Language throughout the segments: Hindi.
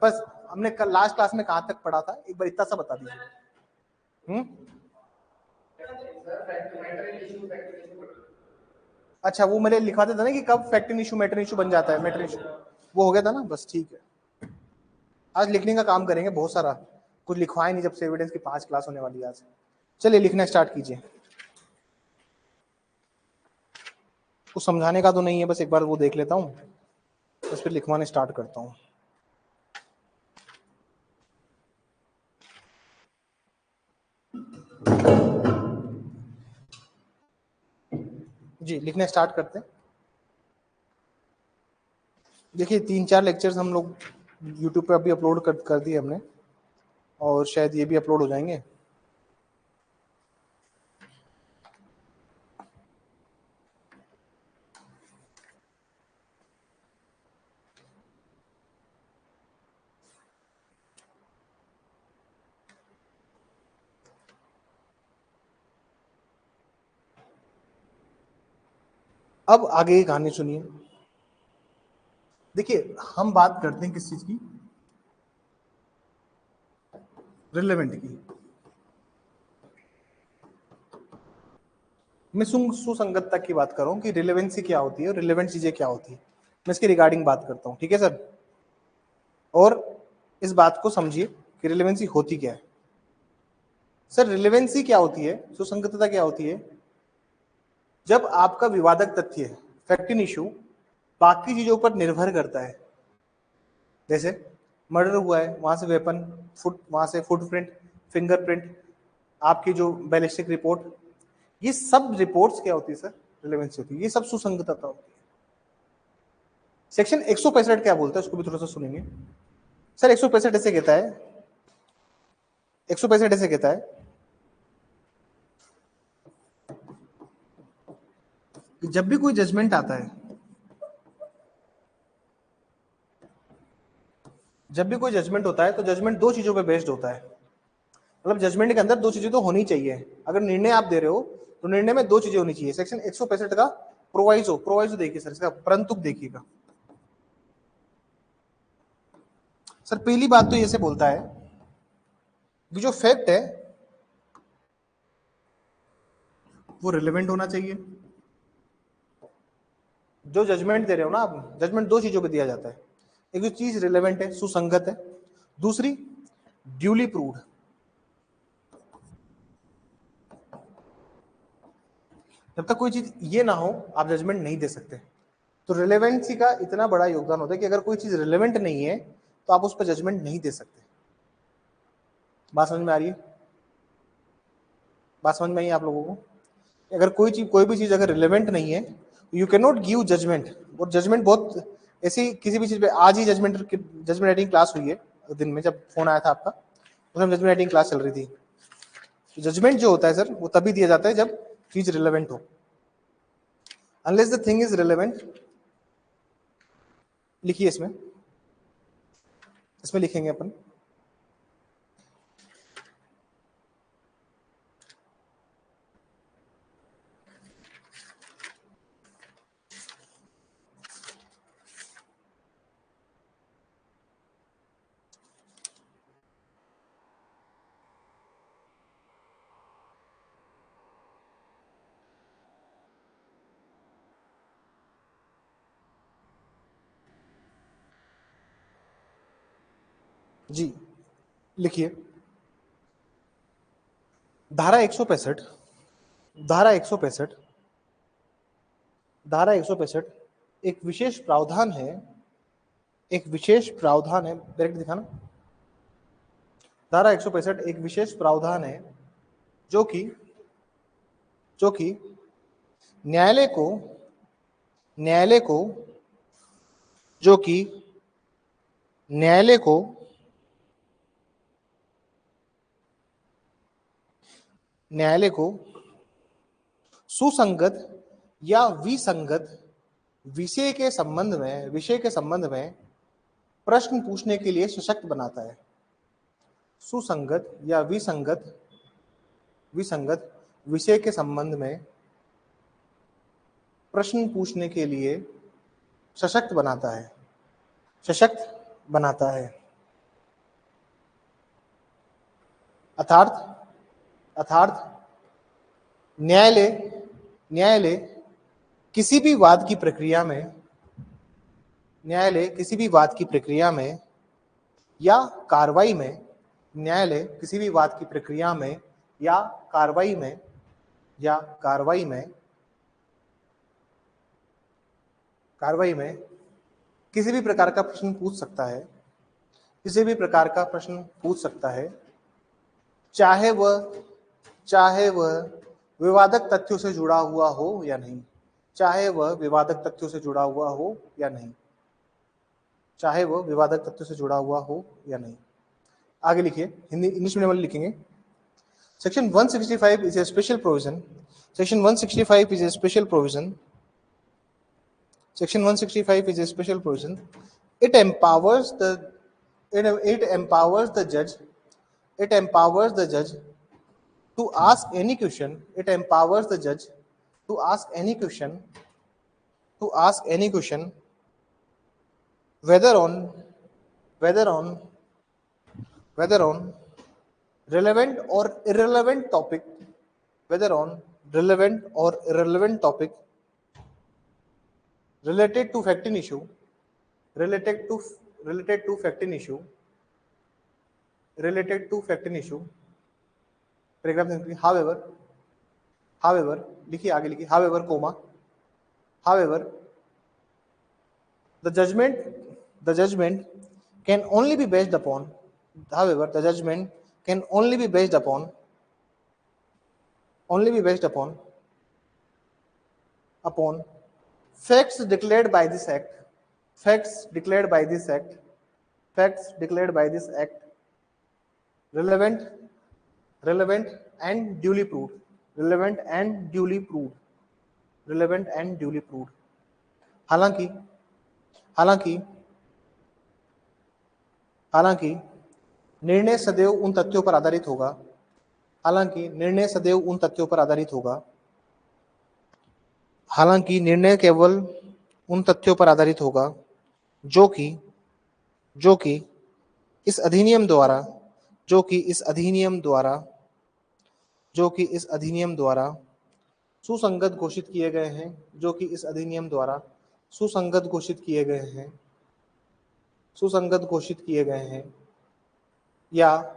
बस हमने कल लास्ट क्लास में कहां तक पढ़ा था, एक बार इतना सा बता दीजिए। अच्छा, वो मैंने लिखवा देता ना कि कब फैक्टन इशू मैटर इशू बन जाता है, मैटर इशू, वो हो गया था ना, बस ठीक है। आज लिखने का काम करेंगे बहुत सारा, कुछ लिखवाए नहीं जब से एविडेंस की 5 क्लास होने वाली है आज। चलिए लिखना स्टार्ट कीजिए। कुछ समझाने का तो नहीं है, बस एक बार वो देख लेता हूँ, बस फिर लिखवाने स्टार्ट करता हूँ। जी लिखना स्टार्ट करते हैं। देखिए 3-4 लेक्चर्स हम लोग यूट्यूब पे अभी अपलोड कर दिए हमने, और शायद ये भी अपलोड हो जाएंगे। अब आगे की कहानी सुनिए। देखिए हम बात करते हैं किस चीज की, रिलेवेंट की। मैं सुसंगतता की बात कर रहा हूँ कि रिलेवेंसी क्या होती है और रिलेवेंट चीजें क्या होती है, मैं इसके रिगार्डिंग बात करता हूँ, ठीक है सर। और इस बात को समझिए कि रिलेवेंसी होती क्या है। सर रिलेवेंसी क्या होती है, सुसंगतता क्या होती है, जब आपका विवादक तथ्य फैक्ट इन इशू बाकी चीजों पर निर्भर करता है। जैसे मर्डर हुआ है, वहां से वेपन, वहां से फुटप्रिंट, फिंगरप्रिंट, आपकी जो बैलिस्टिक रिपोर्ट, ये सब रिपोर्ट्स क्या होती है सर, रिलेवेंसी होती है, ये सब सुसंगतता होती है। सेक्शन 165 क्या बोलता है उसको भी थोड़ा सा सुनेंगे। सर 165 ऐसे कहता है, 165 ऐसे कहता है कि जब भी कोई जजमेंट आता है, जब भी कोई जजमेंट होता है तो जजमेंट 2 चीजों पे बेस्ड होता है। मतलब जजमेंट के अंदर 2 चीजें तो होनी चाहिए। अगर निर्णय आप दे रहे हो तो निर्णय में 2 चीजें होनी चाहिए। सेक्शन 165 का प्रोवाइजो देखिए सर, इसका परंतुक देखिएगा सर। पहली बात तो ऐसे बोलता है कि जो फैक्ट है वो रिलेवेंट होना चाहिए। जो जजमेंट दे रहे हो ना आप, जजमेंट 2 चीजों पे दिया जाता है, एक जो चीज रिलेवेंट है, सुसंगत है, दूसरी ड्यूली प्रूव्ड। जब तक कोई चीज ये ना हो आप जजमेंट नहीं दे सकते। तो रिलेवेंसी का इतना बड़ा योगदान होता है कि अगर कोई चीज रिलेवेंट नहीं है तो आप उस पर जजमेंट नहीं दे सकते। बात समझ में आ रही है? बात समझ में आई आप लोगों को? अगर कोई भी चीज अगर रिलेवेंट नहीं है you can not give judgment. और जजमेंट बहुत ऐसी किसी भी चीज पे, आज ही जजमेंट राइटिंग क्लास हुई है दिन में, जब फोन आया था आपका उसमें जजमेंट राइटिंग क्लास चल रही थी। जजमेंट जो होता है सर वो तभी दिया जाता है जब चीज रिलेवेंट हो। Unless the thing is relevant, लिखिए इसमें, इसमें लिखेंगे अपन, जी लिखिए। धारा 165, धारा 165, धारा 165 एक विशेष प्रावधान है, एक विशेष प्रावधान है, डायरेक्ट दिखाना। धारा 165 एक विशेष प्रावधान है जो कि न्यायालय को न्यायालय को जो कि न्यायालय को न्यायालय को सुसंगत या विसंगत विषय के संबंध में प्रश्न पूछने के लिए सशक्त बनाता है। सुसंगत या विसंगत विषय के संबंध में प्रश्न पूछने के लिए सशक्त बनाता है, सशक्त बनाता है। अर्थात अर्थात न्यायालय न्यायालय किसी भी वाद की प्रक्रिया में न्यायालय किसी भी वाद की प्रक्रिया में या कार्रवाई में न्यायालय किसी भी वाद की प्रक्रिया में या कार्रवाई में या कार्रवाई में कार्रवाई में किसी भी प्रकार का प्रश्न पूछ सकता है, किसी भी प्रकार का प्रश्न पूछ सकता है, चाहे वह विवादक तथ्यों से जुड़ा हुआ हो या नहीं, चाहे वह विवादक तथ्यों से जुड़ा हुआ हो या नहीं, चाहे वह विवादक तथ्यों से जुड़ा हुआ हो या नहीं। आगे लिखिए, हिंदी इंग्लिश मीडियम वाले लिखेंगे। Section 165 is a special provision. Section 165 is a special provision. Section 165 is a special provision. It empowers the judge. It empowers the judge to ask any question. It empowers the judge to ask any question. To ask any question, whether on relevant or irrelevant topic. Whether on relevant or irrelevant topic related to fact in issue, related to fact in issue, related to fact in issue. Paragraph. However, लिखिए आगे लिखिए, however, comma, however, the judgment can only be based upon, however, the judgment can only be based upon facts declared by this act, facts declared by this act, relevant and duly proved, relevant and duly proved. हालांकि निर्णय सदैव उन तथ्यों पर आधारित होगा, हालांकि निर्णय केवल उन तथ्यों पर आधारित होगा जो कि इस अधिनियम द्वारा सुसंगत घोषित किए गए हैं, जो कि इस अधिनियम द्वारा सुसंगत घोषित किए गए हैं, या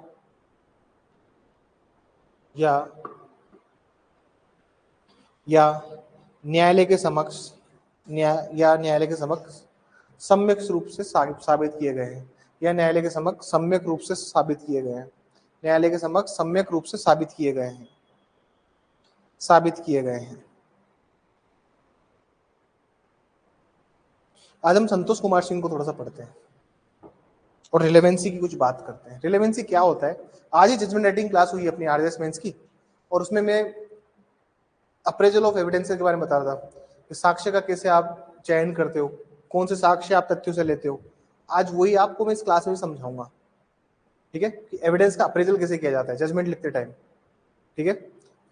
न्यायालय के समक्ष सम्यक रूप से साबित किए गए हैं, या न्यायालय के समक्ष सम्यक रूप से साबित किए गए हैं, न्यायालय के समक्ष सम्यक रूप से साबित किए गए हैं। आज हम संतोष कुमार सिंह को थोड़ा सा पढ़ते हैं और रिलेवेंसी की कुछ बात करते हैं। रिलेवेंसी क्या होता है? आज ही जजमेंट राइटिंग क्लास हुई अपनी आरएस मेंस की, और उसमें मैं अप्रेजल ऑफ एविडेंसेस के बारे में बता रहा था कि साक्ष्य का कैसे आप चयन करते हो, कौन से साक्ष्य आप तथ्यों से लेते हो। आज वही आपको मैं इस क्लास में समझाऊंगा, ठीक है, कि एविडेंस का अप्रेजल कैसे किया जाता है जजमेंट लिखते टाइम, ठीक है।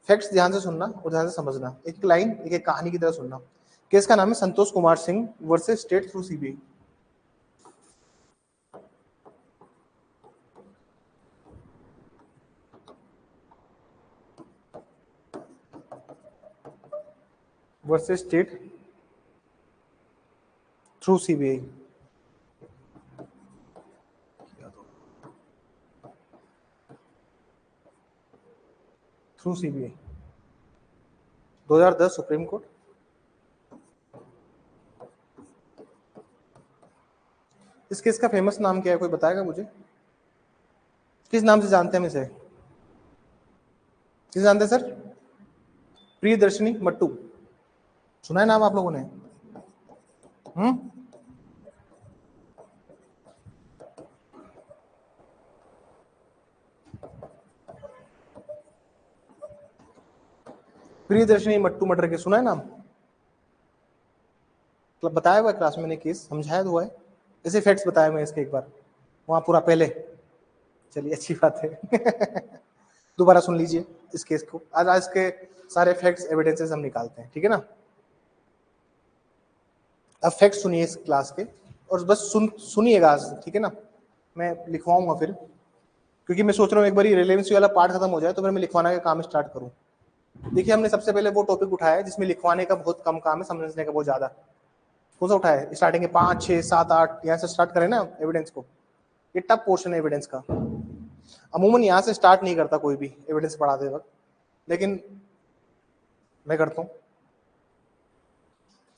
फैक्ट्स ध्यान से सुनना और ध्यान से समझना, एक लाइन एक कहानी की तरह सुनना। केस का नाम है Santosh Kumar Singh versus state through CBI. Versus state through CBI. Through CBI 2010 supreme court. इस केस का फेमस नाम क्या है, कोई बताएगा मुझे? किस नाम से जानते हैं इसे? किस जानते हैं सर? प्रियदर्शनी मट्टू, सुना है नाम आप लोगों ने? प्रियदर्शनी मट्टू मटर के सुना है नाम? मतलब बताया हुआ क्लास में मैंने, केस समझाया हुआ है, ऐसे फैक्ट्स बताया मैं इसके एक बार वहां पूरा पहले। चलिए अच्छी बात है। दोबारा सुन लीजिए इस केस को। आज इसके सारे फैक्ट्स एविडेंसेस हम निकालते हैं, ठीक है ना। अब फैक्ट्स सुनिए इस क्लास के, और बस सुनिएगा आज, ठीक है ना। मैं लिखवाऊंगा फिर क्योंकि मैं सोच रहा हूँ एक बार रिलेवेंसी वाला पार्ट खत्म हो जाए तो फिर मैं लिखवाने का काम स्टार्ट करूँ। देखिए हमने सबसे पहले वो टॉपिक उठाया जिसमें लिखवाने का बहुत कम काम है, समझने का बहुत ज्यादा। कौन सा उठाया है? स्टार्टिंग के 5, 6, 7, 8 यहाँ से स्टार्ट करें ना एविडेंस को। ये टफ पोर्शन है एविडेंस का, अमूमन यहाँ से स्टार्ट नहीं करता कोई भी एविडेंस पढ़ाते वक्त, लेकिन मैं करता हूँ,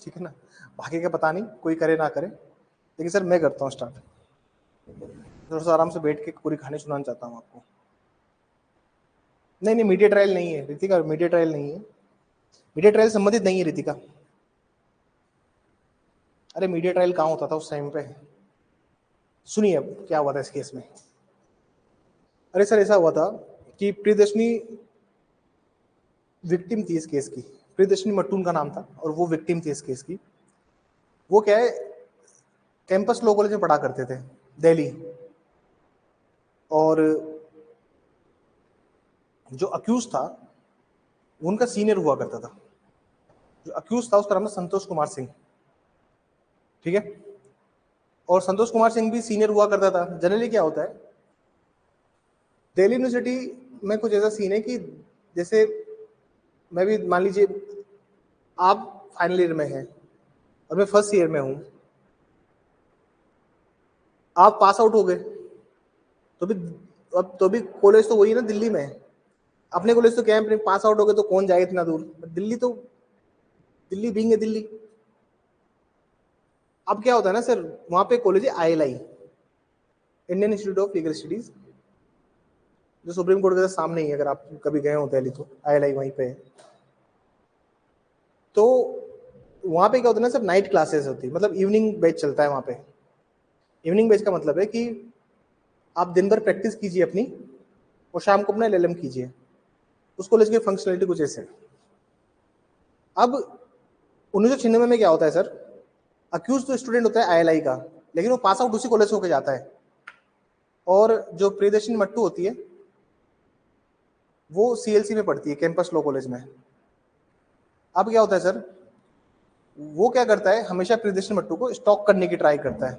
ठीक है ना। बाकी का पता नहीं, कोई करे ना करे, लेकिन सर मैं करता हूँ स्टार्ट। थोड़ा सा आराम से बैठ के पूरी कहानी सुनाना चाहता हूँ आपको। नहीं मीडिया ट्रायल नहीं है रितिका, मीडिया ट्रायल नहीं है, मीडिया ट्रायल संबंधित नहीं है रितिका। अरे मीडिया ट्रायल कहाँ होता था उस टाइम पे? सुनिए अब क्या हुआ था इस केस में। अरे सर ऐसा हुआ था कि प्रियदर्शनी विक्टिम थी इस केस की, प्रियदर्शनी मट्टू उनका नाम था और वो विक्टिम थी इस केस की। वो क्या है, कैंपस लॉ कॉलेज में पढ़ा करते थे दिल्ली, और जो अक्यूज था वो उनका सीनियर हुआ करता था। जो अक्यूज था उसका नाम था संतोष कुमार सिंह, ठीक है। और संतोष कुमार सिंह भी सीनियर हुआ करता था। जनरली क्या होता है दिल्ली यूनिवर्सिटी में, कुछ ऐसा सीन है कि जैसे मैं भी, मान लीजिए आप फाइनल ईयर में हैं और मैं फर्स्ट ईयर में हूं, आप पास आउट हो गए तो भी, अब तो भी कॉलेज तो वही है ना दिल्ली में, अपने कॉलेज तो क्या है, पास आउट हो गए तो कौन जाए इतना दूर, दिल्ली तो दिल्ली बीइंग है दिल्ली। अब क्या होता है ना सर, वहां पे कॉलेज है ILI, Indian institute of legal studies, जो सुप्रीम कोर्ट के सामने ही है, अगर आप कभी गए हो दिल्ली तो ILI वहीं पे है। तो वहां पे क्या होता है ना सर, नाइट क्लासेस होती है, मतलब इवनिंग बैच चलता है वहां पे। इवनिंग बैच का मतलब है कि आप दिन भर प्रैक्टिस कीजिए अपनी और शाम को अपना LLM कीजिए। उस कॉलेज की फंक्शनलिटी कुछ ऐसे है। अब 1996 में क्या होता है सर, अक्यूज तो स्टूडेंट होता है ILI का, लेकिन वो पास आउट उसी कॉलेज से होकर जाता है, और जो प्रियदर्शनी मट्टू होती है वो CLC में पढ़ती है, कैंपस लॉ कॉलेज में। अब क्या होता है सर, वो क्या करता है, हमेशा प्रियदर्शनी मट्टू को स्टॉक करने की ट्राई करता है,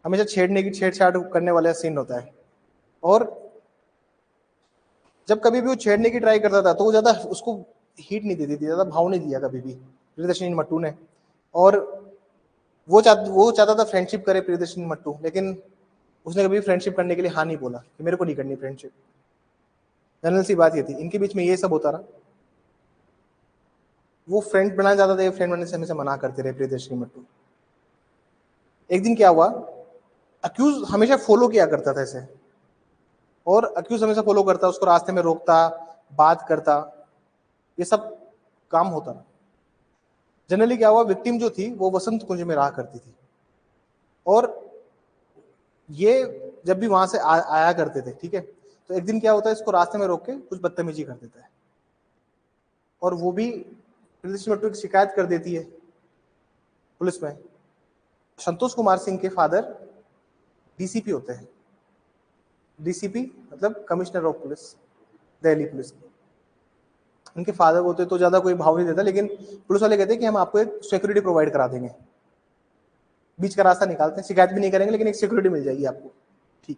हमेशा छेड़छाड़ करने वाला सीन होता है। और जब कभी भी वो छेड़ने की ट्राई करता था तो वो ज्यादा उसको हीट नहीं देती थी, ज्यादा भाव नहीं दिया कभी भी प्रियदर्शनी मट्टू ने। और वो चाहता था फ्रेंडशिप करे प्रियदर्शनी मट्टू, लेकिन उसने कभी फ्रेंडशिप करने के लिए हाँ नहीं बोला कि मेरे को नहीं करनी फ्रेंडशिप। जनरल सी बात ये थी, इनके बीच में ये सब होता रहा। वो फ्रेंड बनाना चाहता था, फ्रेंड बनने से हमेशा मना करते रहे प्रियदर्शनी मट्टू। एक दिन क्या हुआ, अक्यूज हमेशा फॉलो किया करता था इसे, और अक्यूज हमेशा फॉलो करता, उसको रास्ते में रोकता, बात करता, ये सब काम होता। जनरली क्या हुआ, विक्टिम जो थी वो वसंत कुंज में रहा करती थी, और ये जब भी वहां से आया करते थे, ठीक है। तो एक दिन क्या होता है, इसको रास्ते में रोक के कुछ बदतमीजी कर देता है, और वो भी प्रियदर्शनी मट्टू की शिकायत कर देती है पुलिस में। संतोष कुमार सिंह के फादर DCP होते हैं, DCP मतलब commissioner of police, Delhi police के। उनके फादर होते तो ज्यादा कोई भाव नहीं देता, लेकिन पुलिस वाले कहते हैं कि हम आपको एक सिक्योरिटी प्रोवाइड करा देंगे, बीच का रास्ता निकालते हैं, शिकायत भी नहीं करेंगे लेकिन एक सिक्योरिटी मिल जाएगी आपको, ठीक।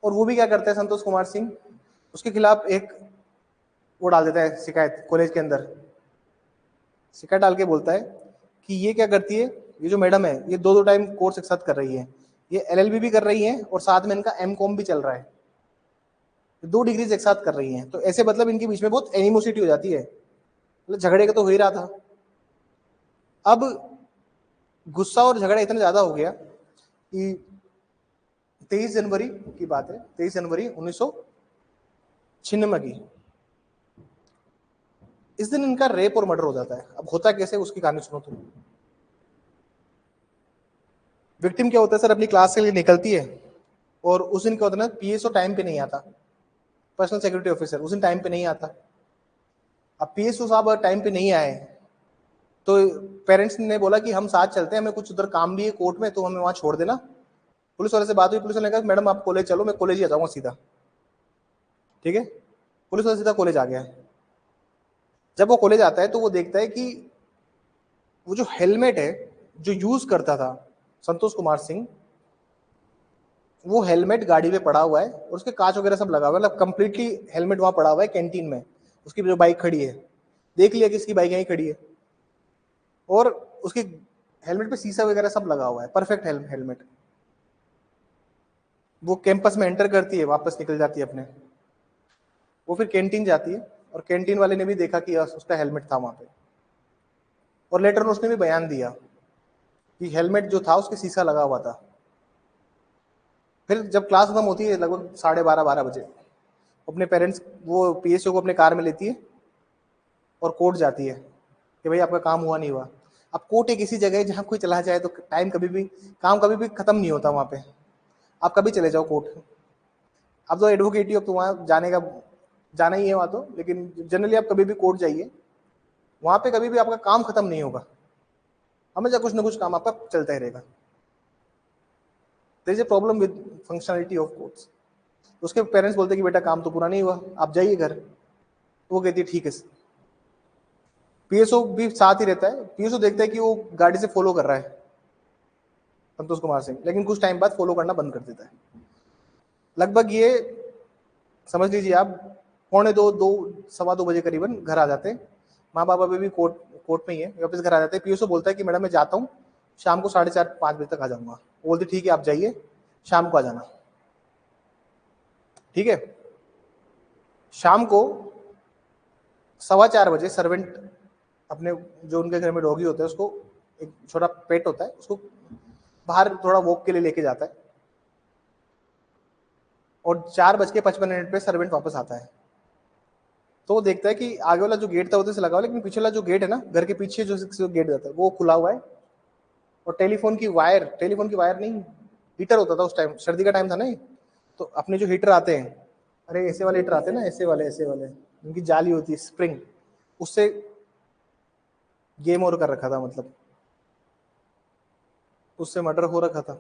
और वो भी क्या करते हैं संतोष कुमार सिंह, उसके खिलाफ एक वो डाल देता है शिकायत कॉलेज के अंदर। शिकायत डाल के बोलता है कि ये क्या करती है, ये जो मैडम है ये दो टाइम कोर्स एक साथ कर रही है, ये LLB भी कर रही है और साथ में इनका MCOM भी चल रहा है, 2 डिग्रीज एक साथ कर रही हैं। तो ऐसे मतलब इनके बीच में बहुत एनिमोसिटी हो जाती है, मतलब झगड़े का तो हो ही रहा था। अब गुस्सा और झगड़ा इतना ज्यादा हो गया कि 23 जनवरी की बात है, 23 जनवरी 1996 की, इस दिन इनका रेप और मर्डर हो जाता है। अब होता कैसे उसकी कहानी सुनो तुम। विक्टिम क्या होता है सर, अपनी क्लास के लिए निकलती है, और उस दिन क्या होता है ना, PSO टाइम पे नहीं आता, पर्सनल सिक्योरिटी ऑफिसर उस दिन टाइम पे नहीं आता। अब PSO साहब अगर टाइम पे नहीं आए तो पेरेंट्स ने बोला कि हम साथ चलते हैं, हमें कुछ उधर काम भी है कोर्ट में, तो हमें वहां छोड़ देना। पुलिस वाले से बात हुई, पुलिस वाले ने कहा मैडम आप कॉलेज चलो, मैं कॉलेज ही आ जाऊंगा सीधा, ठीक है। पुलिस वाला सीधा कॉलेज आ गया। जब वो कॉलेज आता है तो वो देखता है कि वो जो हेलमेट है जो यूज करता था संतोष कुमार सिंह, वो हेलमेट गाड़ी पे पड़ा हुआ है और उसके कांच वगैरह सब लगा हुआ है, मतलब कंप्लीटली हेलमेट वहां पड़ा हुआ है कैंटीन में, उसकी जो बाइक खड़ी है, देख लिया कि इसकी बाइक यहीं खड़ी है, और उसके हेलमेट पे शीशा वगैरह सब लगा हुआ है, परफेक्ट हेलमेट। वो कैंपस में एंटर करती है, वापस निकल जाती है अपने, वो फिर कैंटीन जाती है और कैंटीन वाले ने भी देखा कि उसका हेलमेट था वहां पे, और लेटर उसने भी बयान दिया कि हेलमेट जो था उसके शीशा लगा हुआ था। फिर जब क्लास खत्म होती है लगभग 12:30 बजे, अपने पेरेंट्स वो पीएसओ को अपने कार में लेती है और कोर्ट जाती है कि भाई आपका काम हुआ नहीं हुआ। अब कोर्ट एक ऐसी जगह है जहाँ कोई चला जाए तो टाइम कभी भी, काम कभी भी खत्म नहीं होता वहाँ पे, आप कभी चले जाओ कोर्ट। अब तो एडवोकेट ही, अब तो वहाँ जाने का जाना ही है वहाँ तो, लेकिन जनरली आप कभी भी कोर्ट जाइए, वहाँ पे कभी भी आपका काम खत्म नहीं होगा, हमेशा कुछ ना कुछ काम आपका चलता ही रहेगा। There is a problem with functionality of courts. उसके पेरेंट्स बोलते कि बेटा काम तो पूरा नहीं हुआ, आप जाइए घर। वो कहती है ठीक है। पीएसओ भी साथ ही रहता है, पीएसओ देखता है कि वो गाड़ी से फॉलो कर रहा है संतोष कुमार सिंह, लेकिन कुछ टाइम बाद फॉलो करना बंद कर देता है। लगभग ये समझ लीजिए आप 1:45-2 बजे करीबन घर आ जाते हैं। माँ बाप अभी भी कोर्ट में ही है, वापस घर आ जाते हैं। पीएसओ बोलता है कि मैडम मैं जाता हूँ, शाम को 4:30-5 बजे तक आ जाऊंगा। वो बोलते ठीक है आप जाइए, शाम को आ जाना। ठीक है, शाम को 4:15 बजे सर्वेंट अपने, जो उनके घर में डॉगी होता है, उसको, एक छोटा पेट होता है, उसको बाहर थोड़ा वॉक के लिए लेके जाता है, और 4:55 पे सर्वेंट वापस आता है। तो वो देखता है कि आगे वाला जो गेट था उधर से लगा हुआ, लेकिन पीछे वाला जो गेट है ना, घर के पीछे जो गेट जाता है वो खुला हुआ है, और टेलीफोन की वायर नहीं, हीटर होता था उस टाइम, सर्दी का टाइम था ना ये, तो अपने जो हीटर आते हैं, अरे ऐसे वाले हीटर आते हैं ना, ऐसे वाले उनकी जाली होती है स्प्रिंग, उससे गेम और कर रखा था, मतलब उससे मर्डर हो रखा था,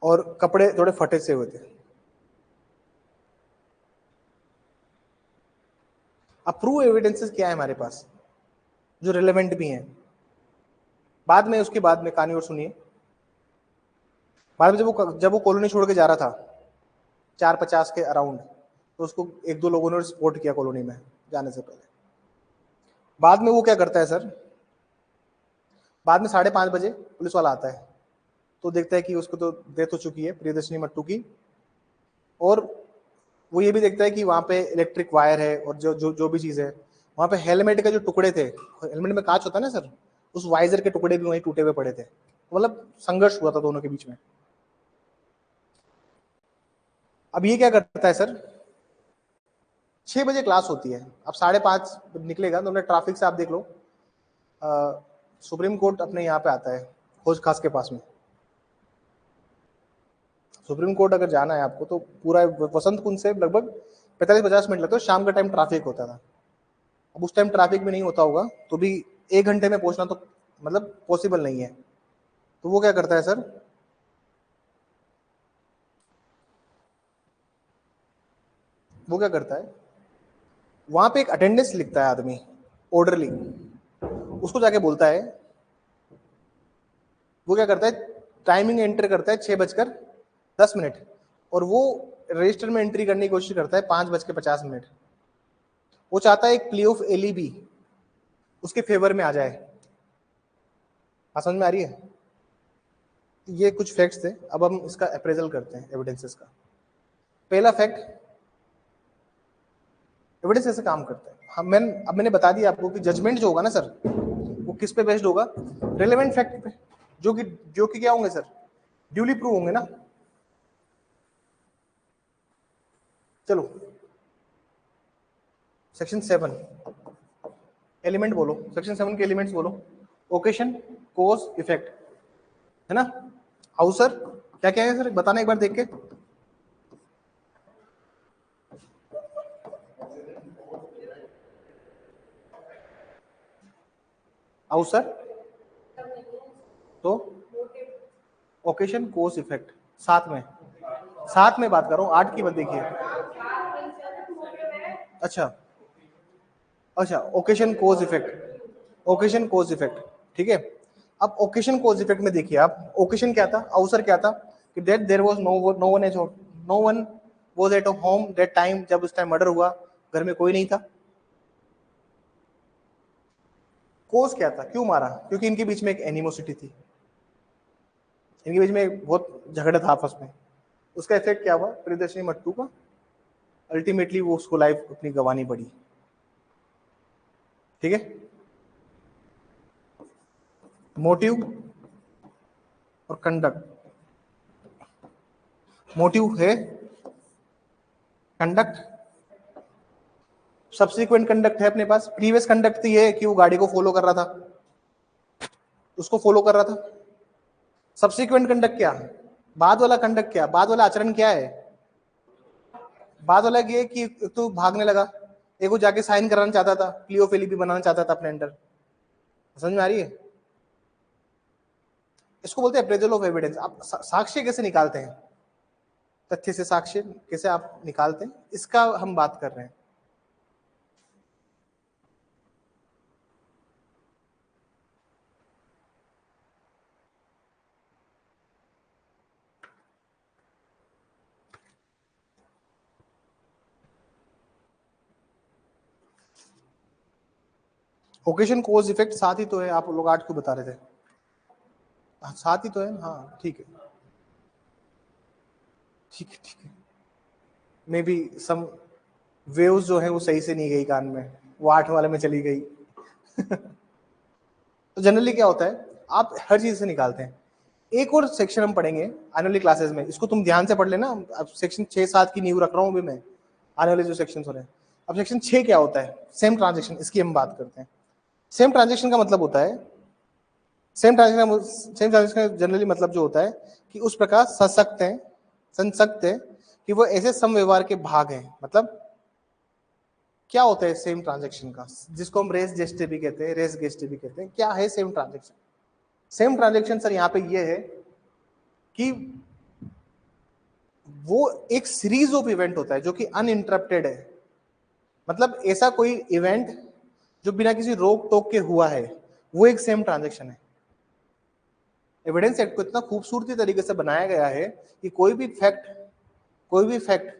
और कपड़े थोड़े फटे से हुए थे। अब प्रूव एविडेंसेस क्या है हमारे पास, जो रिलेवेंट भी हैं। बाद में, उसके बाद में कहानी और सुनिए। बाद में जब वो कॉलोनी छोड़ के जा रहा था 4:50 के अराउंड, तो उसको 1-2 लोगों ने सपोर्ट किया कॉलोनी में जाने से पहले। बाद में वो क्या करता है सर, बाद में 5:30 बजे पुलिस वाला आता है, तो देखता है कि उसको तो डेथ हो चुकी है, प्रियदर्शनी मट्टू की, और वो ये भी देखता है कि वहाँ पे इलेक्ट्रिक वायर है, और जो भी चीज़ है वहाँ पे, हेलमेट के जो टुकड़े थे, हेलमेट में कांच होता है ना सर, उस वाइजर के टुकड़े भी वहीं टूटे हुए पड़े थे। मतलब संघर्ष हुआ था दोनों के बीच में। अब ये क्या करता है सर, 6 बजे क्लास होती है, अब 5:30 निकलेगा, तो हमने ट्रैफिक से आप देख लो, सुप्रीम कोर्ट अपने यहाँ पे आता है, खोज खास के पास में। सुप्रीम कोर्ट अगर जाना है आपको, तो पूरा वसंत कुंज से लगभग 45-50 मिनट लगता है, शाम का टाइम ट्रैफिक होता था। अब उस टाइम ट्रैफिक भी नहीं होता होगा, तो भी 1 घंटे में पहुंचना तो मतलब पॉसिबल नहीं है। तो वो क्या करता है सर, वो क्या करता है, वहां पे एक अटेंडेंस लिखता है आदमी, ऑर्डरली, उसको जाके बोलता है, वो क्या करता है, टाइमिंग एंटर करता है 6:10, और वो रजिस्टर में एंट्री करने की कोशिश करता है 5:50। वो चाहता है एक प्ली ऑफ एलईबी उसके फेवर में आ जाए। समझ में आ रही है? ये कुछ फैक्ट्स थे, अब हम इसका अप्रेजल करते हैं एविडेंसेस का। पहला फैक्ट, एविडेंस ऐसे काम करता है। अब मैंने बता दिया आपको कि जजमेंट जो होगा ना सर, वो किस पे बेस्ड होगा, रिलेवेंट फैक्ट पे, जो कि क्या होंगे सर, ड्यूली प्रूव होंगे ना। चलो सेक्शन 7 एलिमेंट बोलो, सेक्शन 7 के एलिमेंट्स बोलो। ओकेशन, कोज, इफेक्ट, है ना। हाउ सर, क्या क्या है सर, बताना एक बार देख के। हाउ सर, तो ओकेशन, कोज, इफेक्ट, साथ में बात कर रहा हूँ, 8 की मत देखिए। अच्छा अच्छा, ओकेशन कोज इफेक्ट, ओकेशन कोज इफेक्ट, ठीक है। अब ओकेशन कोज इफेक्ट में देखिए आप, ओकेशन क्या था, अवसर क्या था, कि that there was no one was at home that time, जब उस टाइम मर्डर हुआ घर में कोई नहीं था। कोज क्या था, क्यों मारा? क्योंकि इनके बीच में एक एनिमोसिटी थी, इनके बीच में बहुत झगड़ा था आपस में। उसका इफेक्ट क्या हुआ प्रियदर्शनी मट्टू का? अल्टीमेटली वो उसको लाइफ अपनी गंवानी पड़ी। ठीक है, मोटिव और कंडक्ट। मोटिव है कंडक्ट, सब्सिक्वेंट कंडक्ट है अपने पास। प्रीवियस कंडक्ट तो ये है कि वो गाड़ी को फॉलो कर रहा था, उसको फॉलो कर रहा था। सब्सिक्वेंट कंडक्ट क्या, बाद वाला कंडक्ट क्या, बाद वाला आचरण क्या है? बाद वाला ये कि तू भागने लगा, एक वो जाके साइन कराना चाहता था, क्लियोफिली भी बनाना चाहता था अपने अंडर। समझ में आ रही है? इसको बोलते हैं अप्रेजल ऑफ एविडेंस। आप साक्ष्य कैसे निकालते हैं, तथ्य से साक्ष्य कैसे आप निकालते हैं, इसका हम बात कर रहे हैं। ओकेजन कोज इफेक्ट साथ ही तो है, आप लोग 8 को बता रहे थे। साथ ही तो है, हाँ ठीक है ठीक है ठीक है। मे बी सम वेव्स जो है वो सही से नहीं गई कान में, वो 8 वाले में चली गई। तो जनरली क्या होता है, आप हर चीज से निकालते हैं। एक और सेक्शन हम पढ़ेंगे आने वाली क्लासेस में, इसको तुम ध्यान से पढ़ लेना। अब सेक्शन 6-7 की नींव रख रहा हूँ अभी मैं, आने वाले जो सेक्शन हो रहे हैं। अब सेक्शन 6 क्या होता है, सेम ट्रांजेक्शन, इसकी हम बात करते हैं। सेम ट्रांजेक्शन का मतलब होता है, सेम ट्रांजेक्शन का जनरली मतलब जो होता है कि उस प्रकार संसक्त है कि वो ऐसे सम व्यवहार के भाग हैं। मतलब क्या होता है सेम ट्रांजेक्शन का, जिसको हम रेस जेस्टे भी कहते हैं, रेस गेस्टे भी कहते हैं। क्या है same transaction? Same transaction sir यहाँ पे ये है कि वो एक सीरीज ऑफ इवेंट होता है जो कि अनइंटरप्टेड है। मतलब ऐसा कोई इवेंट जो बिना किसी रोक टोक के हुआ है, वो एक सेम ट्रांजेक्शन है। एविडेंस एक्ट को इतना खूबसूरती तरीके से बनाया गया है कि कोई भी फैक्ट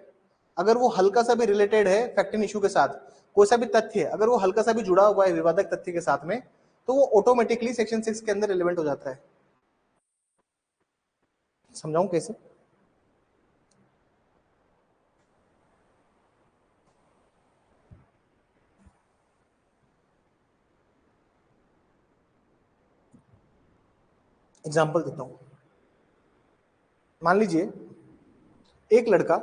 अगर वो हल्का सा भी रिलेटेड है फैक्ट इन इशू के साथ, कोई सा भी तथ्य अगर वो हल्का सा भी जुड़ा हुआ है विवादक तथ्य के साथ में, तो वो ऑटोमेटिकली सेक्शन 6 के अंदर रिलेवेंट हो जाता है। समझाऊं कैसे? एग्जाम्पल देता हूं। मान लीजिए एक लड़का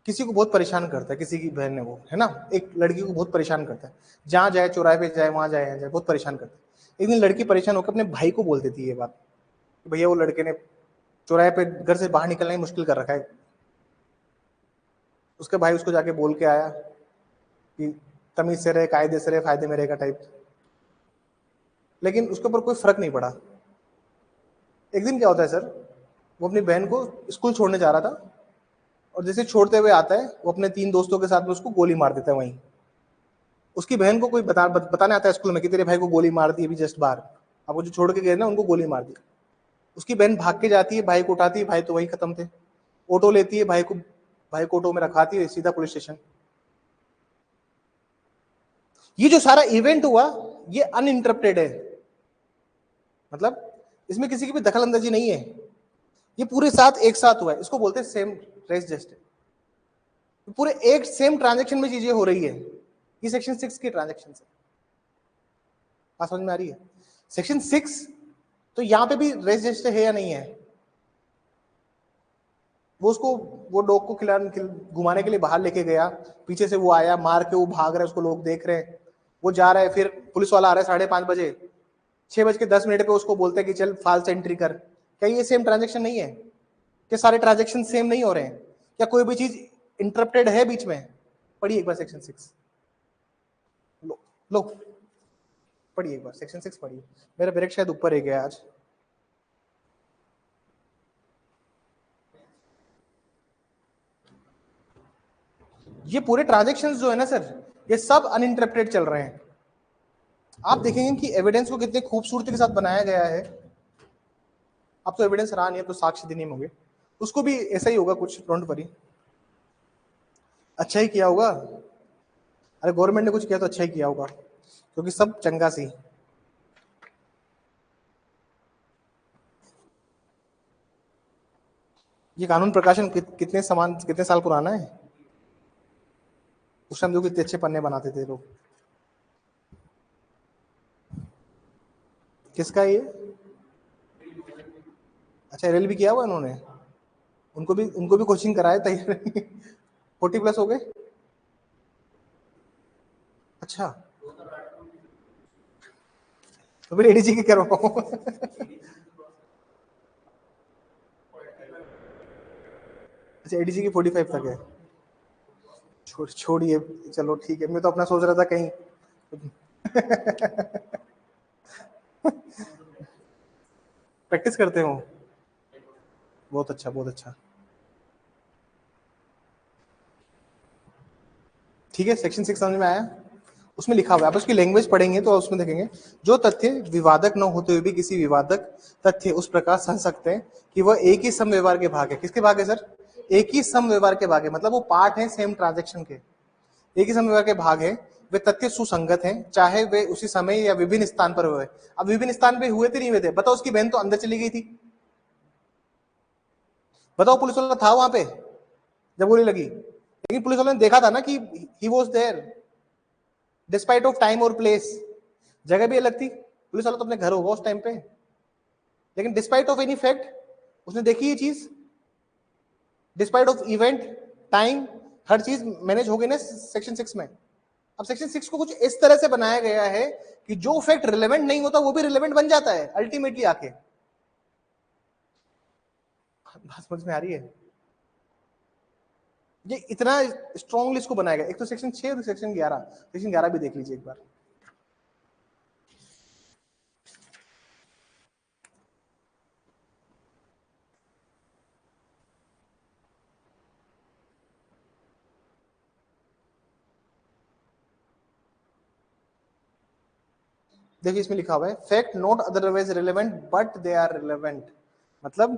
किसी को बहुत परेशान करता है, किसी की बहन है वो, है ना, एक लड़की को बहुत परेशान करता है, जहां जाए चौराहे पे जाए, वहां जाए, जाए बहुत परेशान करता है। एक दिन लड़की परेशान होकर अपने भाई को बोल देती है ये बात, भैया वो लड़के ने चौराहे पे घर से बाहर निकलना ही मुश्किल कर रखा है। उसके भाई उसको जाके बोल के आया कि तमीज से रहे, कायदे से रहे, फायदे में रहेगा टाइप। लेकिन उसके ऊपर कोई फर्क नहीं पड़ा। एक दिन क्या होता है सर, वो अपनी बहन को स्कूल छोड़ने जा रहा था, और जैसे छोड़ते हुए आता है वो अपने 3 दोस्तों के साथ में उसको गोली मार देता है वहीं। उसकी बहन को कोई बताने आता है स्कूल में कि तेरे भाई को गोली मार दी अभी जस्ट बाहर, अब वो जो छोड़ के गए ना उनको गोली मार दी। उसकी बहन भाग के जाती है, भाई को उठाती है, भाई तो वहीं खत्म थे। ऑटो लेती है, भाई को ऑटो में रखाती है, सीधा पुलिस स्टेशन। ये जो सारा इवेंट हुआ ये अनइंटरप्टेड है, मतलब इसमें किसी की भी दखल अंदाजी नहीं है, ये पूरे साथ एक साथ हुआ है। इसको बोलते हैं सेम रेस जस्ट। पूरे एक सेम ट्रांजेक्शन में चीजें हो रही है। ये सेक्शन 6 की ट्रांजेक्शन है। बात समझ में आ रही है? सेक्शन 6 तो यहां पे भी रेस जस्ट है या नहीं है? वो डॉग को घुमाने के लिए बाहर लेके गया, पीछे से वो आया मार के, वो भाग रहा है, उसको लोग देख रहे हैं, वो जा रहा है, फिर पुलिस वाला आ रहा है 5:30 बजे, 6:10 पे उसको बोलते हैं कि चल फाल्स एंट्री कर। क्या ये सेम ट्रांजेक्शन नहीं है? क्या सारे ट्रांजेक्शन सेम नहीं हो रहे हैं? क्या कोई भी चीज इंटरप्टेड है बीच में? पढ़िए एक बार सेक्शन 6। लो पढ़िए एक बार सेक्शन 6 पढ़िए। मेरा ब्रेक शायद ऊपर ही गया आज। ये पूरे ट्रांजेक्शंस जो है ना सर, ये सब अनइंटरप्टेड चल रहे हैं। आप देखेंगे कि एविडेंस को कितने खूबसूरती के साथ बनाया गया है। अब तो एविडेंस रहा नहीं है, तो साक्ष्य देने में होंगे, उसको भी ऐसा ही होगा कुछ, डोंट वरी, अच्छा ही किया होगा। अरे गवर्नमेंट ने कुछ किया तो अच्छा ही किया होगा, क्योंकि सब चंगा सी। ये कानून प्रकाशन कितने साल पुराना है? उस टाइम जो कितने अच्छे पन्ने बनाते थे लोग। किसका ये? अच्छा, एलएलबी किया हुआ इन्होंने? उनको भी कोचिंग कराए तैयार 40+ हो गए? अच्छा, तो फिर एडीजी की करवाओ अच्छा, एडीजी की 45 तक है। छोड़िए, चलो ठीक है, मैं तो अपना सोच रहा था कहीं प्रैक्टिस करते हो। बहुत अच्छा, बहुत अच्छा। ठीक है, सेक्शन 6 समझ में आया। उसमें लिखा हुआ है, आप उसकी लैंग्वेज पढ़ेंगे तो उसमें देखेंगे, जो तथ्य विवादक न होते हुए भी किसी विवादक तथ्य उस प्रकार सह सकते हैं कि वह एक ही सम व्यवहार के भाग है। किसके भाग है सर? एक ही सम व्यवहार के भाग है, मतलब वो पार्ट है सेम ट्रांजेक्शन के, एक ही सम व्यवहार के भाग है। वे तथ्य सुसंगत हैं, चाहे वे उसी समय या विभिन्न स्थान पर हुए। अब विभिन्न स्थान पे हुए थे नहीं हुए थे, बताओ, उसकी बहन तो अंदर चली गई थी, बताओ पुलिस वाला था वहां पे जब गोली लगी, लेकिन पुलिस वाले ने देखा था ना कि he was there despite of time और प्लेस। जगह भी अलग थी, पुलिस वाला तो अपने घर होगा उस टाइम पे, लेकिन डिस्पाइट ऑफ एनी फैक्ट उसने देखी ये चीज, डिस्पाइट ऑफ इवेंट, टाइम, हर चीज मैनेज हो गई ना सेक्शन 6 में। अब सेक्शन 6 को कुछ इस तरह से बनाया गया है कि जो फैक्ट रिलेवेंट नहीं होता वो भी रिलेवेंट बन जाता है अल्टीमेटली आके। बात समझ में आ रही है? ये इतना स्ट्रॉन्गली इसको बनाया गया। एक तो सेक्शन 6 और सेक्शन 11, सेक्शन 11 भी देख लीजिए एक बार। देखिए इसमें लिखा हुआ है, fact not otherwise relevant but they are relevant, मतलब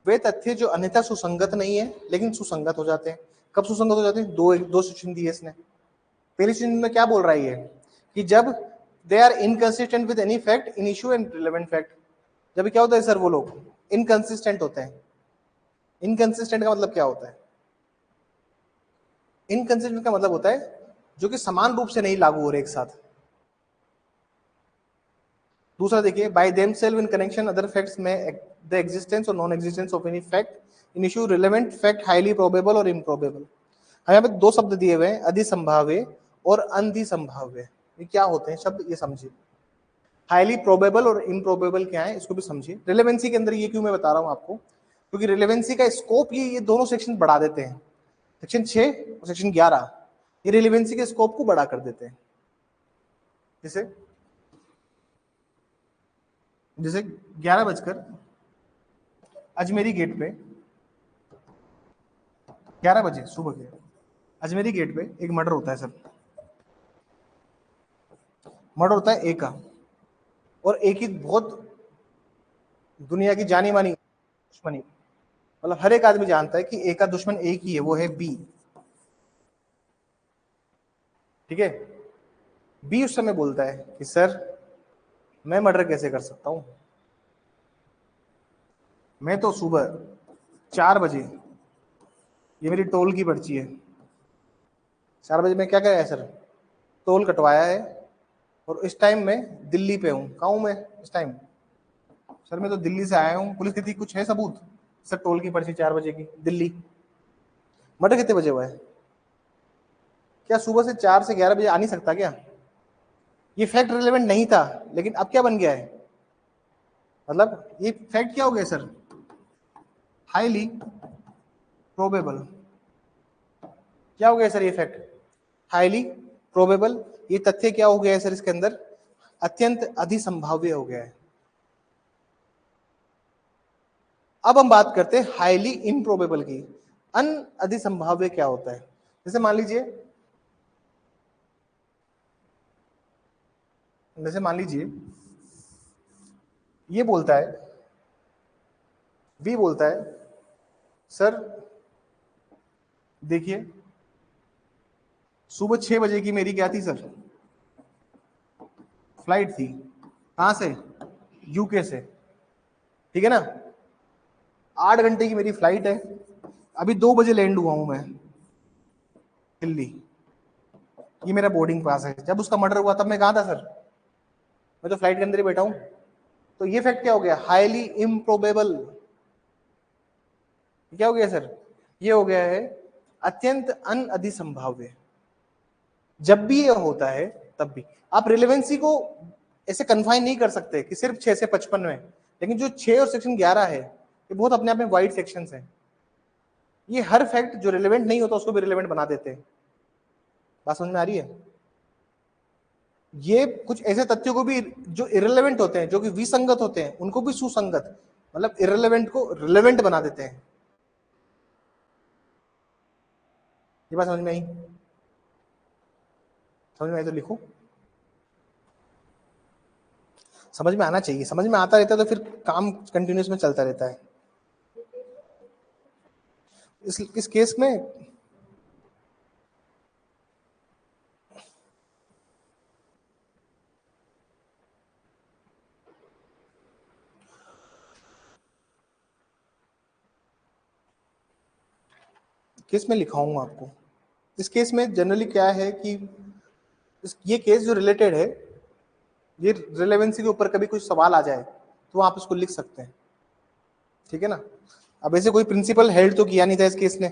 वे तथ्य जो अन्यथा सुसंगत नहीं है लेकिन सुसंगत हो जाते हैं। कब सुसंगत हो जाते हैं? दो सेक्शन दिए इसने। पहले सेक्शन में क्या बोल रहा है ये, कि जब they are inconsistent with any fact in issue and relevant fact. जब क्या होता है सर, वो लोग इनकंसिस्टेंट होते हैं। इनकंसिस्टेंट का मतलब क्या होता है? इनकंसिस्टेंट का मतलब होता है जो कि समान रूप से नहीं लागू हो रहे एक साथ। दूसरा देखिए, by themselves in connection other facts में द एग्जिस्टेंस और non existence of any fact in issue relevant fact highly probable और इम्प्रोबेबल। यहाँ पे दो शब्द दिए हुए हैं, अधिसंभाव्य और अंधिसंभाव्य। ये क्या होते हैं शब्द, ये समझिए। हाईली प्रोबेबल और इम्प्रोबेबल क्या है, इसको भी समझिए। रिलेवेंसी के अंदर ये क्यों मैं बता रहा हूँ आपको, क्योंकि रिलेवेंसी का स्कोप ये दोनों सेक्शन बढ़ा देते हैं, सेक्शन 6 और सेक्शन 11, ये रिलेवेंसी के स्कोप को बड़ा कर देते हैं। जैसे जैसे 11 बजकर अजमेरी गेट पे, 11 बजे सुबह के अजमेरी गेट पे एक मर्डर होता है सर। मर्डर होता है ए का, और ए की बहुत दुनिया की जानी मानी दुश्मनी, मतलब हर एक आदमी जानता है कि ए का दुश्मन एक ही है, वो है बी। ठीक है, बी उस समय बोलता है कि सर मैं मर्डर कैसे कर सकता हूं, मैं तो सुबह 4 बजे, ये मेरी टोल की पर्ची है, 4 बजे मैं क्या किया है सर, टोल कटवाया है, और इस टाइम मैं दिल्ली पे हूँ। कहाँ हूँ मैं इस टाइम? सर मैं तो दिल्ली से आया हूँ। पुलिस कहती कुछ है सबूत? सर टोल की पर्ची 4 बजे की, दिल्ली। मर्डर कितने बजे हुआ है? क्या सुबह से 4 से 11 बजे आ नहीं सकता क्या? ये फैक्ट रिलेवेंट नहीं था, लेकिन अब क्या बन गया है, मतलब ये फैक्ट क्या हो गया सर, हाईली प्रोबेबल। क्या हो गया सर ये फैक्ट, हाईली प्रोबेबल। ये तथ्य क्या हो गया है सर इसके अंदर, अत्यंत अधिसंभाव्य हो गया है। अब हम बात करते हैं हाईली इम्प्रोबेबल की। अन अधिसंभाव्य क्या होता है? जैसे मान लीजिए जैसे मान लीजिए ये बोलता है, बी बोलता है सर देखिए सुबह 6 बजे की मेरी क्या थी सर, फ्लाइट थी। कहां से? यूके से, ठीक है ना। 8 घंटे की मेरी फ्लाइट है, अभी 2 बजे लैंड हुआ हूं मैं दिल्ली। ये मेरा बोर्डिंग पास है। जब उसका मर्डर हुआ तब मैं कहां था सर? मैं तो फ्लाइट के अंदर ही बैठा हूं। तो ये फैक्ट क्या हो गया? Highly improbable. क्या हो गया सर? ये हो गया है अत्यंत अनअधिसंभाव्य। जब भी ये होता है तब भी आप रिलेवेंसी को ऐसे कन्फाइन नहीं कर सकते कि सिर्फ 6 से 55 में, लेकिन जो 6 और सेक्शन 11 है ये बहुत अपने आप में वाइड सेक्शंस हैं। ये हर फैक्ट जो रिलेवेंट नहीं होता उसको भी रिलेवेंट बना देते हैं। बात समझ में आ रही है? ये कुछ ऐसे तथ्यों को भी जो इररिलेवेंट होते हैं, जो कि विसंगत होते हैं, उनको भी सुसंगत, मतलब इररिलेवेंट को रिलेवेंट बना देते हैं। ये बात समझ में आई? समझ में आई तो लिखो। समझ में आना चाहिए, समझ में आता रहता है तो फिर काम कंटिन्यूस में चलता रहता है। इस केस में केस में लिखाऊंगा आपको। इस केस में जनरली क्या है कि ये केस जो रिलेटेड है, ये रिलेवेंसी के ऊपर कभी कुछ सवाल आ जाए तो आप इसको लिख सकते हैं, ठीक है ना। अब ऐसे कोई प्रिंसिपल हेल्ड तो किया नहीं था इस केस ने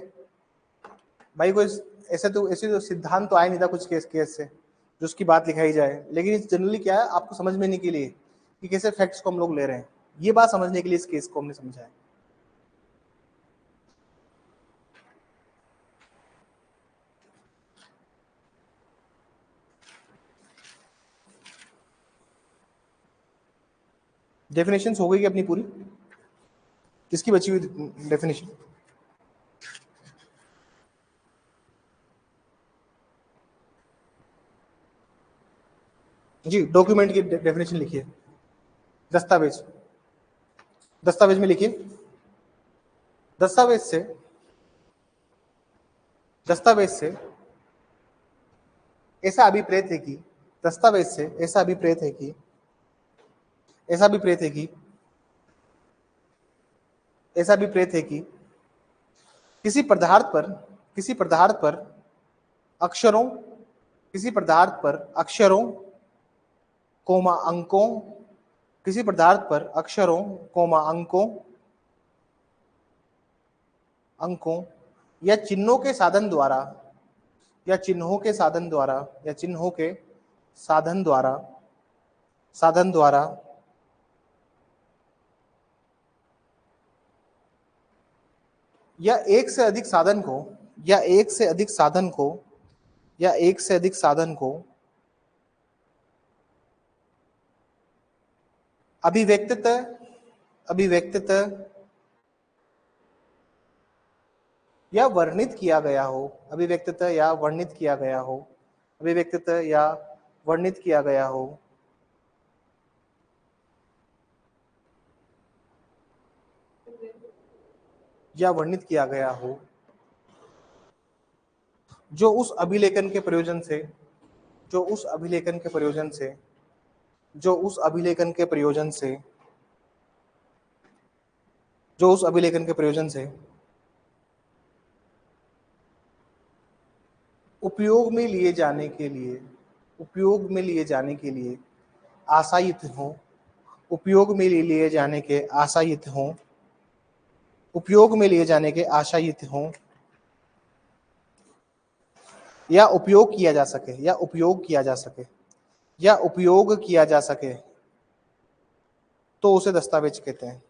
भाई, कोई ऐसे तो सिद्धांत तो आया नहीं था कुछ केस से जो उसकी बात लिखाई जाए। लेकिन जनरली क्या है, आपको समझने के लिए कि कैसे फैक्ट्स को हम लोग ले रहे हैं, ये बात समझने के लिए इस केस को हमने समझा है। डेफिनेशन हो गई कि अपनी पूरी? किसकी बची हुई डेफिनेशन? जी, डॉक्यूमेंट की डेफिनेशन लिखिए। दस्तावेज, दस्तावेज में लिखिए। दस्तावेज से, दस्तावेज से ऐसा अभिप्रेत है कि, दस्तावेज से ऐसा अभिप्रेत है कि, ऐसा अभिप्रेत है कि, ऐसा अभिप्रेत है कि किसी पदार्थ पर, किसी पदार्थ पर अक्षरों, किसी पदार्थ पर अक्षरों कोमा अंकों, किसी पदार्थ पर अक्षरों कोमा अंकों, अंकों या चिन्हों के साधन द्वारा, या चिन्हों के साधन द्वारा, या चिन्हों के साधन द्वारा, साधन द्वारा या एक से अधिक साधन को, या एक से अधिक साधन को, या एक से अधिक साधन को अभिव्यक्तः, अभिव्यक्तः या वर्णित किया गया हो, अभिव्यक्तः या वर्णित किया गया हो, अभिव्यक्तः या वर्णित किया गया हो, या वर्णित किया गया हो, जो उस अभिलेखन के प्रयोजन से, जो उस अभिलेखन के प्रयोजन से, जो उस अभिलेखन के प्रयोजन से, जो उस अभिलेखन के प्रयोजन से उपयोग में लिए जाने के लिए, उपयोग में लिए जाने के लिए आशायित हो, उपयोग में लिए जाने के आशायित हो, उपयोग में लिए जाने के आशायित हो, या उपयोग किया जा सके, या उपयोग किया जा सके, या उपयोग किया जा सके, तो उसे दस्तावेज कहते हैं।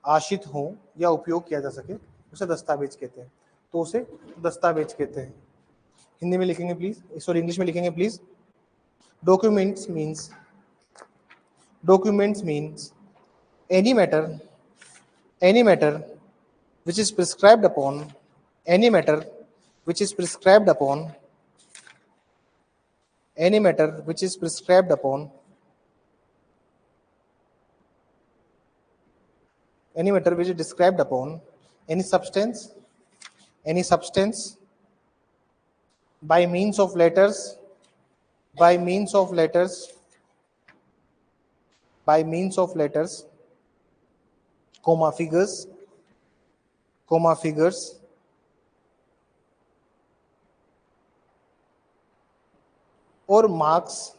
आशित हो या उपयोग किया जा सके उसे दस्तावेज कहते हैं, तो उसे दस्तावेज कहते हैं। हिंदी में लिखेंगे प्लीज, सॉरी इंग्लिश में लिखेंगे please. Documents means, documents means any matter, any matter which is prescribed upon, any matter which is prescribed upon, any matter which is prescribed upon any matter which is described upon any substance by means of letters by means of letters comma figures or marks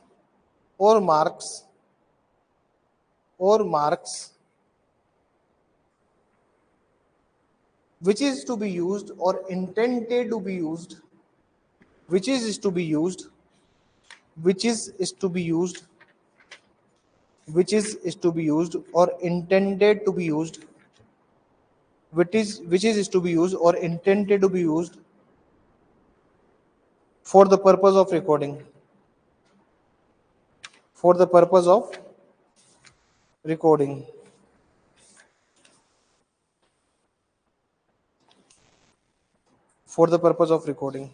which is to be used or intended to be used which is to be used or intended to be used for the purpose of recording for the purpose of recording for the purpose of recording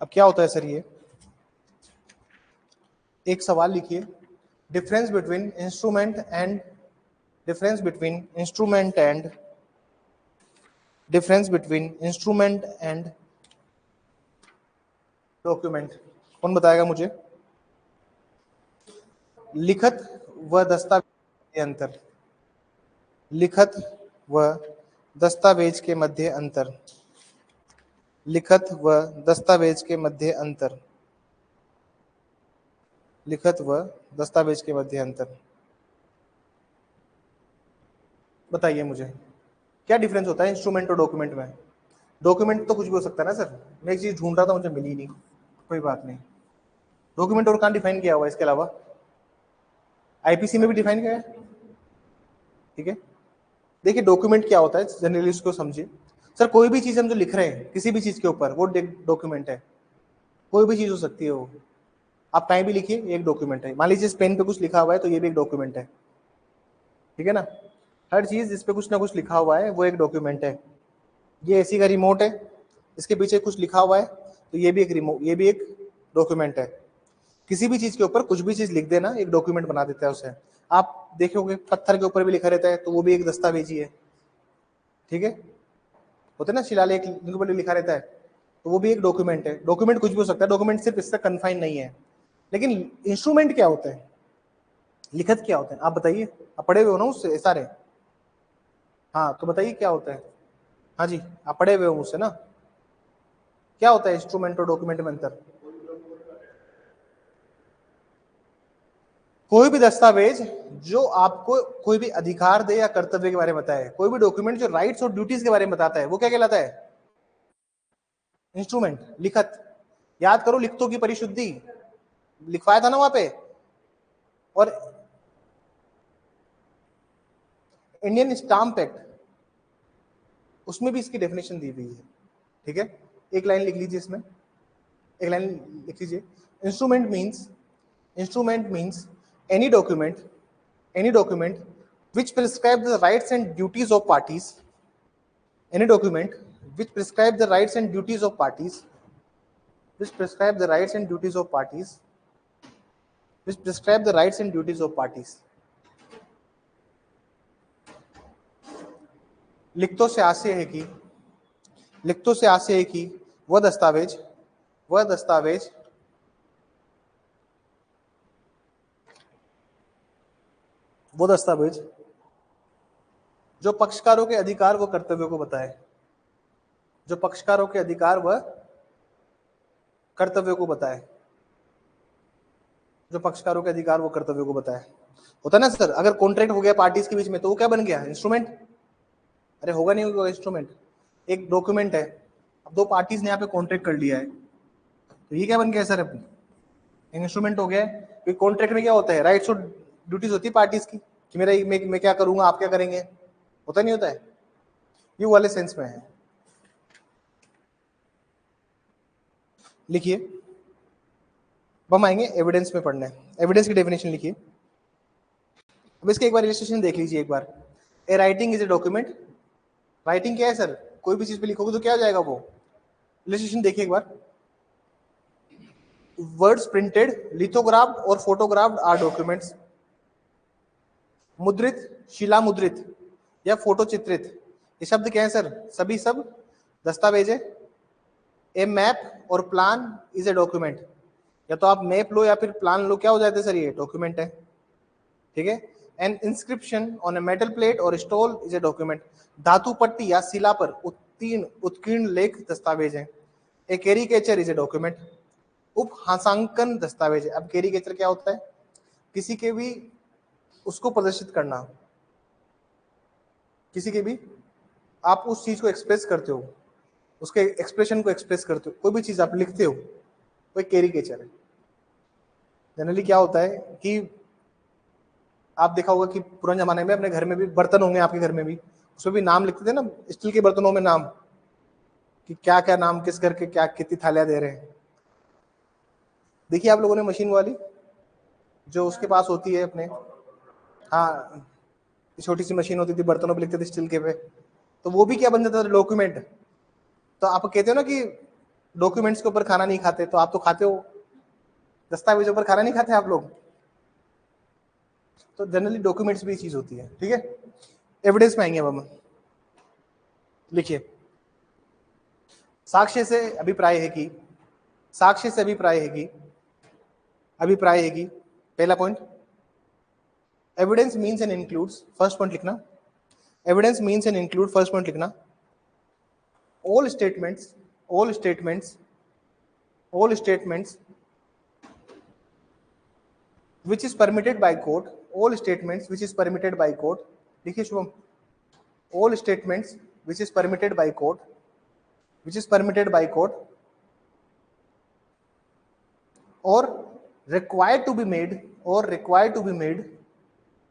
अब क्या होता है सर, ये एक सवाल लिखिए, difference between instrument and document. कौन बताएगा मुझे? लिखत व दस्तावेज के अंतर, लिखत व दस्तावेज के मध्य अंतर, लिखत व दस्तावेज के मध्य अंतर, लिखत व दस्तावेज के मध्य अंतर। बताइए मुझे क्या डिफरेंस होता है इंस्ट्रूमेंट और डॉक्यूमेंट में? डॉक्यूमेंट तो कुछ भी हो सकता है ना सर, मैं एक चीज ढूंढ रहा था मुझे मिली नहीं, कोई बात नहीं। डॉक्यूमेंट और कहाँ डिफाइन किया हुआ है इसके अलावा? आईपीसी में भी डिफाइन किया है, ठीक है। देखिए डॉक्यूमेंट क्या होता है जनरली उसको समझिए सर, कोई भी चीज हम जो लिख रहे हैं किसी भी चीज के ऊपर वो डॉक्यूमेंट है, कोई भी चीज हो सकती है वो, आप कहीं भी लिखिए एक डॉक्यूमेंट है। मान लीजिए इस पेन पे कुछ लिखा हुआ है तो ये भी एक डॉक्यूमेंट है, ठीक है ना। हर चीज जिस पे कुछ ना कुछ लिखा हुआ है वो एक डॉक्यूमेंट है। ये एसी का रिमोट है, इसके पीछे कुछ लिखा हुआ है तो ये भी एक डॉक्यूमेंट है। किसी भी चीज के ऊपर कुछ भी चीज लिख देना एक डॉक्यूमेंट बना देता है उसे। आप देखोगे पत्थर के ऊपर भी लिखा रहता है तो वो भी एक दस्तावेज ही है, ठीक है। होते ना शिलालेख के ऊपर लिखा रहता है तो वो भी एक डॉक्यूमेंट है। डॉक्यूमेंट कुछ भी हो सकता है, डॉक्यूमेंट सिर्फ इससे कन्फाइन नहीं है। लेकिन इंस्ट्रूमेंट क्या होता है, लिखत क्या होता है, आप बताइए, आप पढ़े हुए हो ना उससे सारे? हाँ तो बताइए क्या होता है। हाँ जी आप पढ़े हुए हो मुझसे ना, क्या होता है इंस्ट्रूमेंट और डॉक्यूमेंट में अंतर? कोई भी दस्तावेज जो आपको कोई भी अधिकार दे या कर्तव्य के बारे में बताए, कोई भी डॉक्यूमेंट जो राइट्स और ड्यूटीज के बारे में बताता है वो क्या कहलाता है? इंस्ट्रूमेंट, लिखत। याद करो लिखतों की परिशुद्धि लिखवाया था ना वहां पे, और इंडियन स्टाम्प एक्ट उसमें भी इसकी डेफिनेशन दी हुई है, ठीक है। एक लाइन लिख लीजिए इसमें, एक लाइन लिख लीजिए। Instrument means any document which prescribe the rights and duties of parties, any document which prescribe the rights and duties of parties, which prescribe the rights and duties of parties, which prescribe the rights and duties of parties। लिखतों से आशय है कि वह दस्तावेज जो पक्षकारों के अधिकार व कर्तव्यों को बताए, जो पक्षकारों के अधिकार व कर्तव्यों को बताए, जो पक्षकारों के अधिकार व कर्तव्यों को बताए। होता ना सर, अगर कॉन्ट्रैक्ट हो गया पार्टीज के बीच में तो वो क्या बन गया? इंस्ट्रूमेंट। अरे होगा नहीं होगा इंस्ट्रूमेंट, एक डॉक्यूमेंट है। अब दो पार्टीज ने यहाँ पे कॉन्ट्रैक्ट कर लिया है तो ये क्या बन गया सर? अब इंस्ट्रूमेंट हो गया। कॉन्ट्रैक्ट में क्या होता है? राइट्स और ड्यूटीज होती है पार्टीज की कि मेरा मैं क्या करूंगा, आप क्या करेंगे, होता नहीं होता है? ये वाले सेंस में है। लिखिए अब हम आएंगे एविडेंस में पढ़ने। एविडेंस की डेफिनेशन लिखिए। अब इसके एक बार इलस्ट्रेशन देख लीजिए एक बार। A writing is a document. Writing क्या है सर? कोई भी चीज पे लिखोगे तो क्या हो जाएगा वो? इलस्ट्रेशन देखिए एक बार। वर्ड्स प्रिंटेड, लिथोग्राफ और फोटोग्राफ आर डॉक्यूमेंट्स। मुद्रित, शिला मुद्रित या फोटो चित्रित, ये शब्द क्या है सर? सभी सब दस्तावेज है। ए मैप और प्लान इज ए डॉक्यूमेंट। या तो आप मैप लो या फिर प्लान लो, क्या हो जाते सर? ये डॉक्यूमेंट है। ठीक है। N inscription on a metal plate और स्टोल इज ए डॉक्यूमेंट। धातु पट्टी या शिला पर उत्कीर्ण लेख दस्तावेज है। ए कैरिकेचर इज ए डॉक्यूमेंट। उपहासांकन दस्तावेज है। अब कैरिकेचर क्या होता है? किसी के भी उसको प्रदर्शित करना, किसी के भी आप उस चीज को एक्सप्रेस करते हो, उसके एक्सप्रेशन को एक्सप्रेस करते हो, कोई भी चीज आप लिखते हो, वो एक कैरिकेचर है। जनरली क्या होता है कि आप देखा होगा कि पुराने जमाने में अपने घर में भी बर्तन होंगे, आपके घर में भी, उसमें भी नाम लिखते थे ना, स्टील के बर्तनों में नाम, कि क्या क्या नाम, किस घर के क्या कितनी थालियां दे रहे हैं। देखिए आप लोगों ने मशीन वाली जो उसके पास होती है अपने, हाँ, छोटी सी मशीन होती थी, बर्तनों पे लिखते थे स्टील के पे, तो वो भी क्या बन जाता था? डॉक्यूमेंट। तो आप कहते हो ना कि डॉक्यूमेंट्स के ऊपर खाना नहीं खाते, तो आप तो खाते हो, दस्तावेजों पर खाना नहीं खाते आप लोग। तो जनरली डॉक्यूमेंट्स भी चीज होती है। ठीक है। एविडेंस में आएंगे अब हम। लिखिए, साक्ष्य से अभिप्राय है कि, साक्ष्य से अभिप्राय है कि, अभिप्राय है कि, पहला point, evidence means and includes, first point लिखना, evidence means and include, first point लिखना, all statements, all statements, all statements which is permitted by court, all statements which is permitted by court, देखिए Shubham, all statements which is permitted by court, which is permitted by court or required to be made, or required to be made,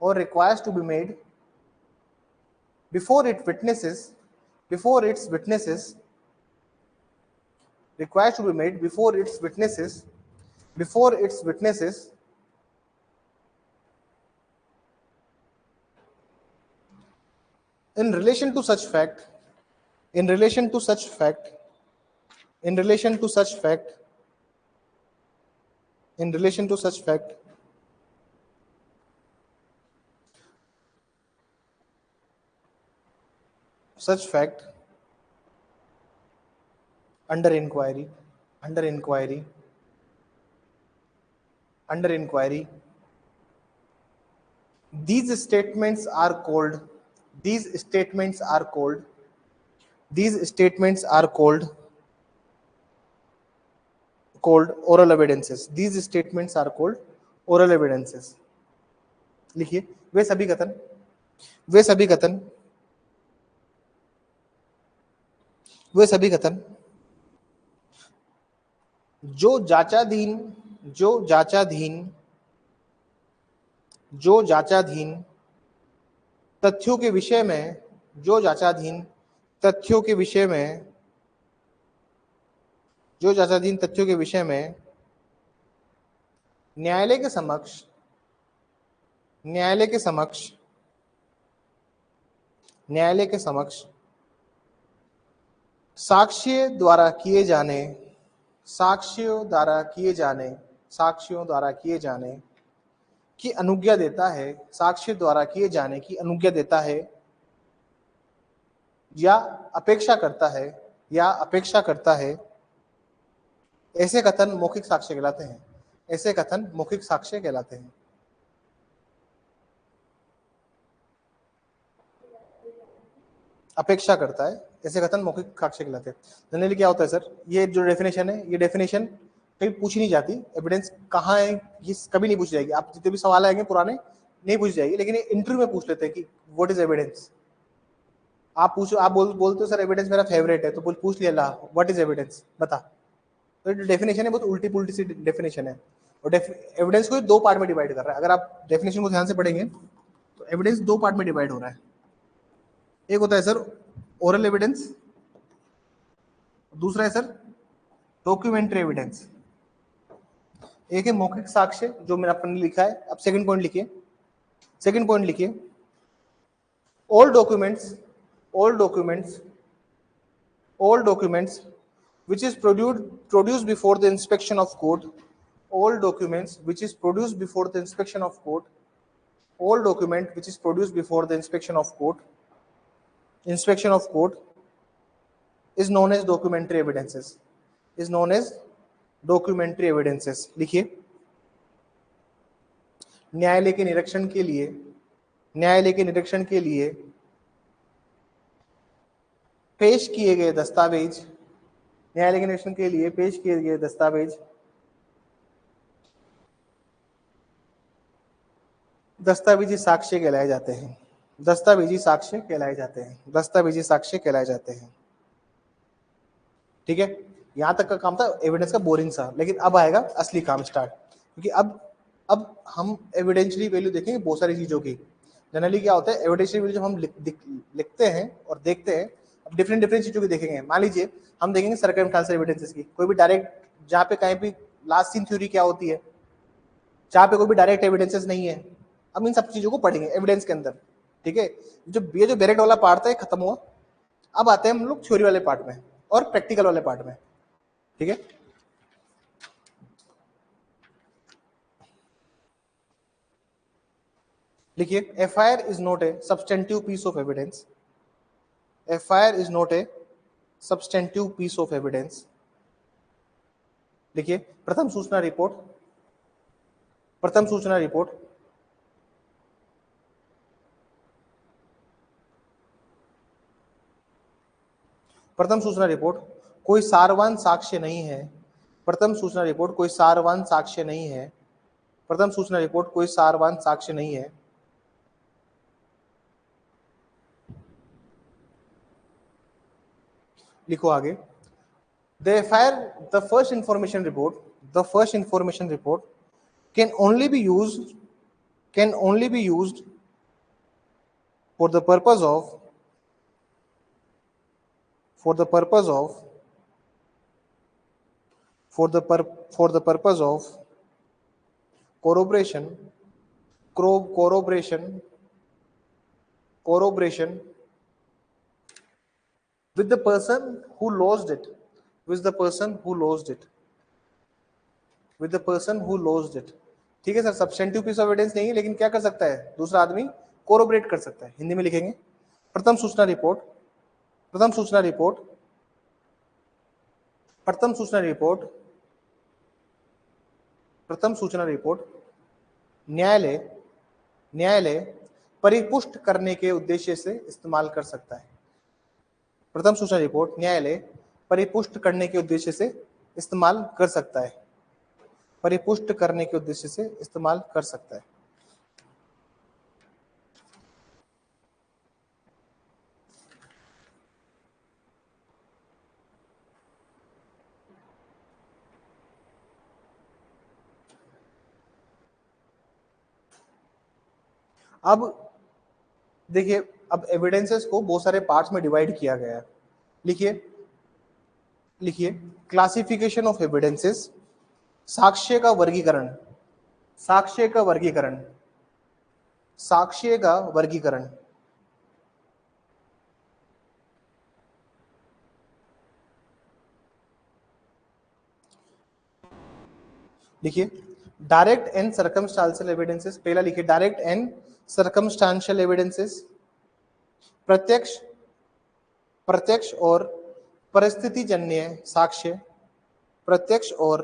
or requires to be made before it witnesses, before its witnesses, requires to be made before its witnesses, before its witnesses in relation to such fact, in relation to such fact, in relation to such fact, in relation to such fact, such fact, under inquiry, under inquiry, under inquiry, these statements are called, these statements are called, these statements are called, called oral evidences, these statements are called oral evidences। लिखिए, वे सभी कथन, वे सभी कथन, वे सभी कथन जो जांचाधीन, जो जांचाधीन, जो जांचाधीन तथ्यों के विषय में, जो जांचाधीन तथ्यों के विषय में, जो जांचाधीन तथ्यों के विषय में न्यायालय के समक्ष, न्यायालय के समक्ष, न्यायालय के समक्ष साक्ष्य द्वारा किए जाने, साक्ष्यों द्वारा किए जाने, साक्ष्यों द्वारा किए जाने की अनुज्ञा देता है, साक्ष्य द्वारा किए जाने की अनुज्ञा देता है या अपेक्षा करता है, या अपेक्षा करता है, ऐसे कथन मौखिक साक्ष्य कहलाते हैं, ऐसे कथन मौखिक साक्ष्य कहलाते हैं। अपेक्षा करता है, ऐसे कथन मौखिक साक्ष्य कहलाते हैं। जनरली क्या होता है सर, ये जो डेफिनेशन है, ये डेफिनेशन कहीं पूछी नहीं जाती, एविडेंस कहाँ है ये कभी नहीं पूछी जाएगी। आप जितने भी सवाल आएंगे पुराने नहीं पूछ जाएगी, लेकिन इंटरव्यू में पूछ लेते हैं कि व्हाट इज एविडेंस। आप पूछो, आप बोलते हो सर एविडेंस मेरा फेवरेट है, तो पूछ लिया ला व्हाट इज एविडेंस बता। तो डेफिनेशन है बहुत उल्टी पुल्टी सी डेफिनेशन है, और एविडेंस को दो पार्ट में डिवाइड कर रहा है। अगर आप डेफिनेशन को ध्यान से पढ़ेंगे तो एविडेंस दो पार्ट में डिवाइड हो रहा है। एक होता है सर ओरल एविडेंस, दूसरा है सर डॉक्यूमेंट्री एविडेंस। एक है मौखिक साक्ष्य जो मैंने अपन ने लिखा है। अब सेकंड पॉइंट लिखिए, सेकंड पॉइंट लिखिए, all documents all documents all documents which is produced before the inspection of court, all documents which is produced before the inspection of court, all document which is produced before the inspection of court is known as documentary evidences, is known as documentary evidences। लिखिए, न्यायालय के निरीक्षण के लिए, न्यायालय के निरीक्षण के लिए पेश किए गए दस्तावेज, न्यायालय के निरीक्षण के लिए पेश किए गए दस्तावेज दस्तावेजी साक्ष्य कहलाए जाते हैं, दस्तावेजी साक्ष्य कहलाए जाते हैं, दस्तावेजी साक्ष्य कहलाए जाते हैं। ठीक है, यहां तक का काम था एविडेंस का बोरिंग सा, लेकिन अब आएगा असली काम स्टार्ट, क्योंकि अब हम एविडेंशियली वैल्यू देखेंगे बहुत सारी चीजों की। जनरली क्या होता है, एविडेंशियली वैल्यू जब हम लिखते हैं और देखते हैं, अब डिफरेंट चीजों की देखेंगे। मान लीजिए हम देखेंगे सर्कमस्टेंशियल एविडेंसेस की, कोई भी डायरेक्ट, जहाँ पे कहीं भी लास्ट सीन थ्योरी क्या होती है, जहाँ पे कोई भी डायरेक्ट एविडेंसेस नहीं है। अब इन सब चीजों को पढ़ेंगे एविडेंस के अंदर। ठीक है, जो डायरेक्ट वाला पार्ट था खत्म हुआ, अब आते हैं हम लोग थ्योरी वाले पार्ट में और प्रैक्टिकल वाले पार्ट में। ठीक है, लिखिए, FIR is not a substantive piece of evidence, FIR is not a substantive piece of evidence. लिखिए, प्रथम सूचना रिपोर्ट, प्रथम सूचना रिपोर्ट प्रथम सूचना रिपोर्ट कोई सारवान साक्ष्य नहीं है, प्रथम सूचना रिपोर्ट कोई सारवान साक्ष्य नहीं है, प्रथम सूचना रिपोर्ट कोई सारवान साक्ष्य नहीं है। लिखो आगे, the FIR, the first information report, the first information report can only be used for the purpose of corroboration with the person who lost it, with the person who lost it, with the person who lost it। ठीक है sir, substantive piece of evidence नहीं है, लेकिन क्या कर सकता है, दूसरा आदमी कोरोबरेट कर सकता है। हिंदी में लिखेंगे, प्रथम सूचना रिपोर्ट, प्रथम सूचना रिपोर्ट, प्रथम सूचना रिपोर्ट, प्रथम सूचना रिपोर्ट न्यायालय परिपुष्ट करने के उद्देश्य से इस्तेमाल कर सकता है। प्रथम सूचना रिपोर्ट न्यायालय परिपुष्ट करने के उद्देश्य से इस्तेमाल कर सकता है, परिपुष्ट करने के उद्देश्य से इस्तेमाल कर सकता है। अब देखिए, अब एविडेंसेस को बहुत सारे पार्ट्स में डिवाइड किया गया है। लिखिए, क्लासिफिकेशन ऑफ एविडेंसेस, साक्ष्य का वर्गीकरण, साक्ष्य का वर्गीकरण, साक्ष्य का वर्गीकरण। लिखिए, डायरेक्ट एंड सर्कमस्टांशियल एविडेंसेस, पहला लिखिए डायरेक्ट एंड सर्कमस्टांशियल एविडेंसेस, प्रत्यक्ष और परिस्थितिजन्य साक्ष्य, प्रत्यक्ष और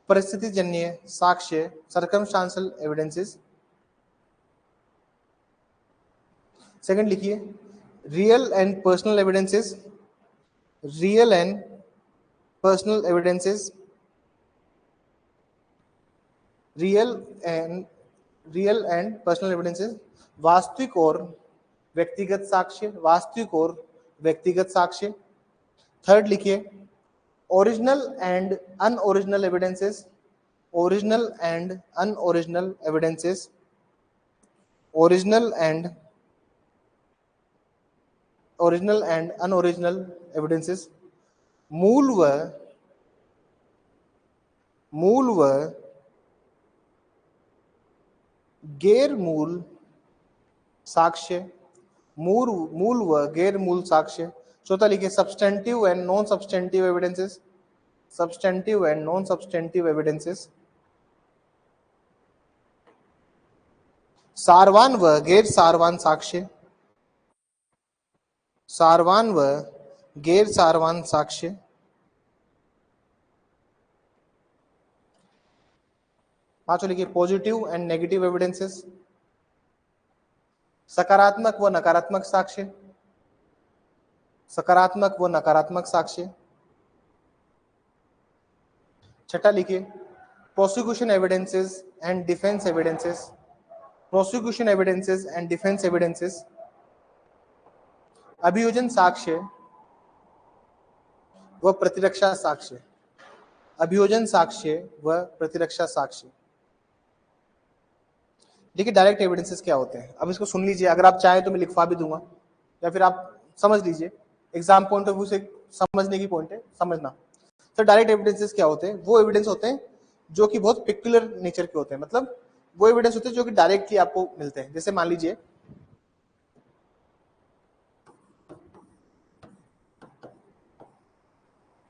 परिस्थितिजन्य साक्ष्य, सर्कमस्टांशियल एविडेंसेस। सेकंड लिखिए, real and personal evidences, real and personal evidences, real and personal evidences, वास्तविक और व्यक्तिगत साक्ष्य, वास्तविक और व्यक्तिगत साक्ष्य। थर्ड लिखिए, original and unoriginal evidences, original and unoriginal evidences, original and unoriginal evidences, मूल व गैर मूल साक्ष्य, मूल मूल व गैर मूल साक्ष्य। चौथा लिखिए substantive and non substantive evidences, substantive and non substantive evidences. Sarwan व गैर सारवान साक्ष्य, सारवान व गैर सारवान साक्ष्य। पांचों लिखिए पॉजिटिव एंड नेगेटिव एविडेंसेस, सकारात्मक व नकारात्मक साक्ष्य, सकारात्मक व नकारात्मक साक्ष्य। छठा लिखिए prosecution evidences and defence evidences, prosecution evidences and defence evidences. अभियोजन साक्ष्य व प्रतिरक्षा साक्ष्य, अभियोजन साक्ष्य व प्रतिरक्षा साक्ष्य। देखिए डायरेक्ट एविडेंसेस क्या होते हैं, अब इसको सुन लीजिए, अगर आप चाहें तो मैं लिखवा भी दूंगा या फिर आप समझ लीजिए, एग्जाम पॉइंट ऑफ व्यू से समझने की पॉइंट है, समझना। तो डायरेक्ट एविडेंसेस क्या होते हैं, वो एविडेंस होते हैं जो कि बहुत पिक्युलर नेचर के होते हैं, मतलब वो एविडेंस होते हैं जो कि डायरेक्टली आपको मिलते हैं। जैसे मान लीजिए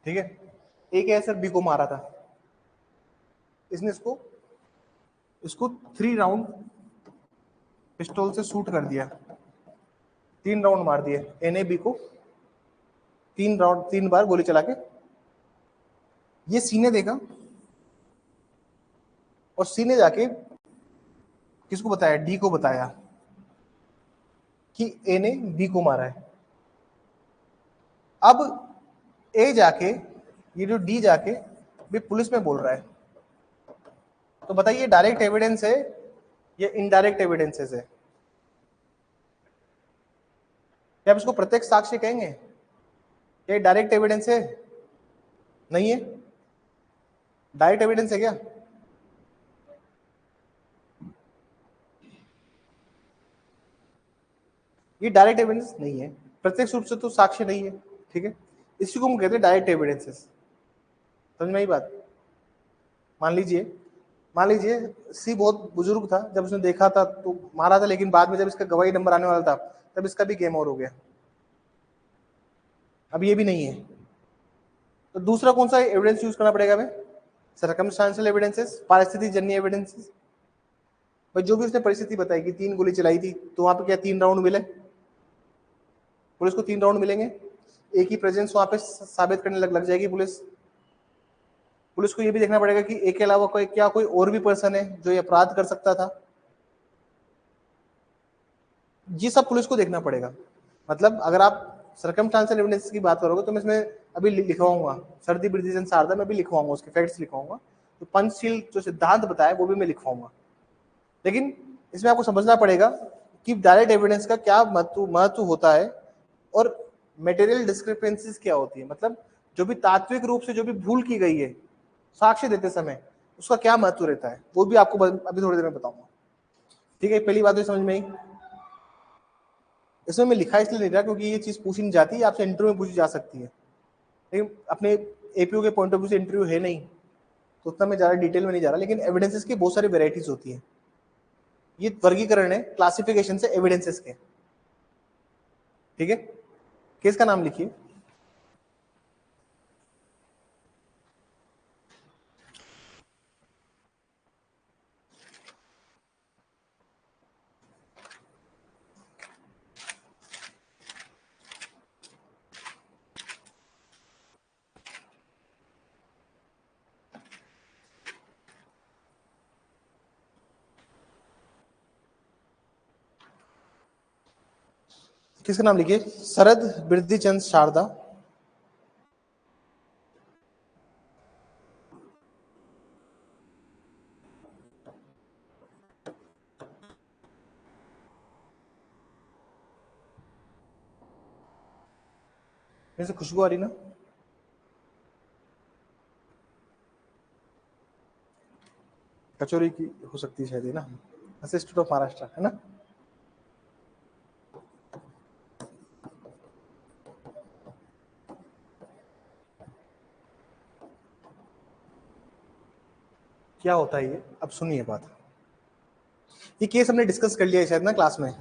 ठीक है, एक है सर बी को मारा था, इसने इसको इसको 3 राउंड पिस्टल से शूट कर दिया, 3 राउंड मार दिए ए ने बी को, 3 राउंड 3 बार गोली चला के। ये सी ने देखा और सी ने जाके किसको बताया, डी को बताया कि ए ने बी को मारा है। अब ए जाके, ये जो डी जाके भी पुलिस में बोल रहा है, तो बताइए डायरेक्ट एविडेंस है ये इनडायरेक्ट एविडेंसेस है? क्या आप इसको प्रत्यक्ष साक्ष्य कहेंगे? ये डायरेक्ट एविडेंस है? नहीं है। डायरेक्ट एविडेंस है क्या? ये डायरेक्ट एविडेंस नहीं है, प्रत्यक्ष रूप से तो साक्ष्य नहीं है। ठीक है, इसी को हम कहते हैं डायरेक्ट एविडेंसेस। समझ में आई बात? मान लीजिए सी बहुत बुजुर्ग था, जब उसने देखा था तो मारा था, लेकिन बाद में जब इसका गवाही नंबर आने वाला था तब इसका भी गेम ओवर हो गया। अब ये भी नहीं है, तो दूसरा कौन सा एविडेंस यूज करना पड़ेगा हमें? सर्कमस्टांशियल एविडेंसेस, परिस्थिति जन्य एविडेंसेस। भाई जो भी उसने परिस्थिति बताई कि 3 गोली चलाई थी, तो वहां पे क्या 3 राउंड मिले? पुलिस को 3 राउंड मिलेंगे, एक ही प्रेजेंस वहां पे साबित करने लग जाएगी पुलिस। पुलिस को ये भी देखना पड़ेगा कि एक के अलावा कोई क्या कोई और भी पर्सन है जो ये अपराध कर सकता था। ये सब पुलिस को देखना पड़ेगा। मतलब अगर आप सर्कमस्टांशियल एविडेंस की बात करोगे तो मैं इसमें अभी लिखवाऊंगा, सर्दी ब्रिटिश शारदा में भी लिखवाऊंगा, उसके फैक्ट्स लिखवाऊंगा, तो पंचशील जो सिद्धांत बताया वो भी मैं लिखवाऊंगा। लेकिन इसमें आपको समझना पड़ेगा कि डायरेक्ट एविडेंस का क्या महत्व होता है और मटेरियल डिस्क्रिपेंसीज क्या होती है, मतलब जो भी तात्विक रूप से जो भी भूल की गई है साक्ष्य देते समय, उसका क्या महत्व रहता है, वो भी आपको अभी थोड़ी देर में बताऊंगा। ठीक है, पहली बात तो समझ में आई। इसमें मैं लिखा इसलिए नहीं रहा क्योंकि ये चीज पूछी नहीं जाती, आपसे इंटरव्यू में पूछी जा सकती है, लेकिन अपने एपीओ के पॉइंट ऑफ व्यू से इंटरव्यू है नहीं, तो उतना मैं ज्यादा डिटेल में नहीं जा रहा। लेकिन एविडेंसेस की बहुत सारी वेराइटीज होती है, ये वर्गीकरण है क्लासिफिकेशन से एविडेंसेस के। ठीक है, केस का नाम लिखिए। किसका नाम लिखिए? शरद बिरदीचंद शारदा। मेरे से खुशबू आ रही ना? कचौरी की हो सकती है शायद, है ना? इंस्टीट्यूट ऑफ महाराष्ट्र, है ना? क्या होता है ये, अब सुनिए बात। ये केस हमने डिस्कस कर लिया है शायद ना क्लास में।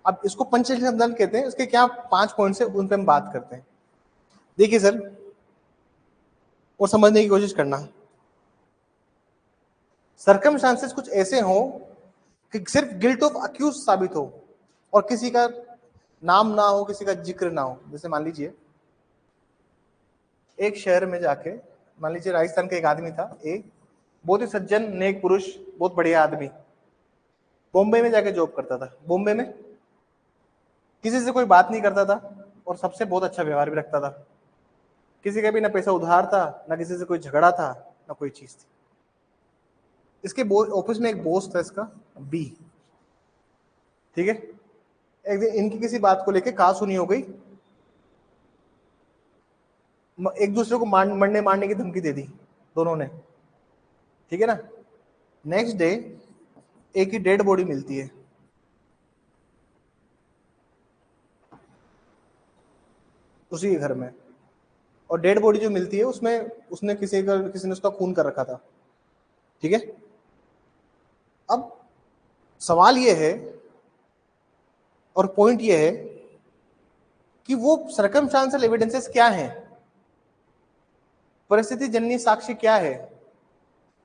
अब इसको पंचशील सिद्धांत कहते हैं, इसके क्या 5 पॉइंट्स है उन पे हम बात करते हैं। देखिए सर, और समझने की कोशिश करना, सर्कमस्टांसेस कुछ ऐसे हो कि सिर्फ गिल्ट ऑफ अक्यूज साबित हो और किसी का नाम ना हो, किसी का जिक्र ना हो। जैसे मान लीजिए एक शहर में जाके, मान लीजिए राजस्थान का एक आदमी था, एक बहुत ही सज्जन नेक पुरुष, बहुत बढ़िया आदमी, बॉम्बे में जाके जॉब करता था। बॉम्बे में किसी से कोई बात नहीं करता था और सबसे बहुत अच्छा व्यवहार भी रखता था। किसी का भी ना पैसा उधार था, ना किसी से कोई झगड़ा था, ना कोई चीज थी। इसके ऑफिस में एक बॉस था इसका, बी, ठीक है। एक दिन इनकी किसी बात को लेके कहा सुनी हो गई, एक दूसरे को मरने मारने की धमकी दे दी दोनों ने, ठीक है ना। नेक्स्ट डे एक ही डेड बॉडी मिलती है, उसी के घर में, और डेड बॉडी जो मिलती है उसमें उसने किसी ने उसका खून कर रखा था, ठीक है। अब सवाल ये है और पॉइंट ये है कि वो सर्कमस्टांशियल एविडेंसेस क्या हैं, परिस्थिति जन्य साक्ष्य क्या है।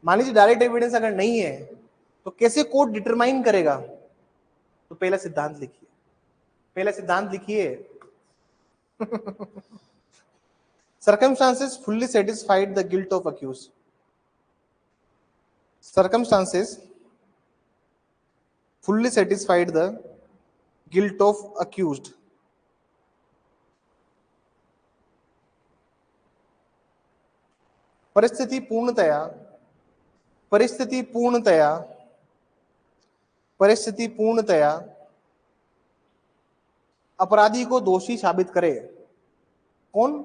मान लीजिए डायरेक्ट एविडेंस अगर नहीं है तो कैसे कोर्ट डिटरमाइन करेगा। तो पहला सिद्धांत लिखिए, पहला सिद्धांत लिखिए circumstances fully satisfied the guilt of accused. Circumstances fully satisfied the guilt of accused. परिस्थिति पूर्णतया अपराधी को दोषी साबित करे। कौन?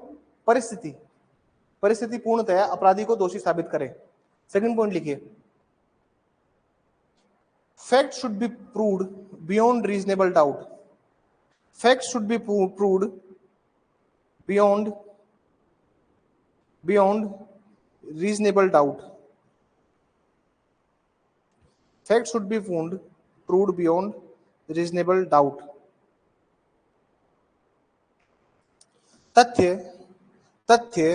परिस्थिति पूर्णतया अपराधी को दोषी साबित करे। सेकंड पॉइंट लिखिए, fact should be proved beyond reasonable doubt. Fact should be proved beyond reasonable doubt. Fact should be proved beyond reasonable doubt. तथ्य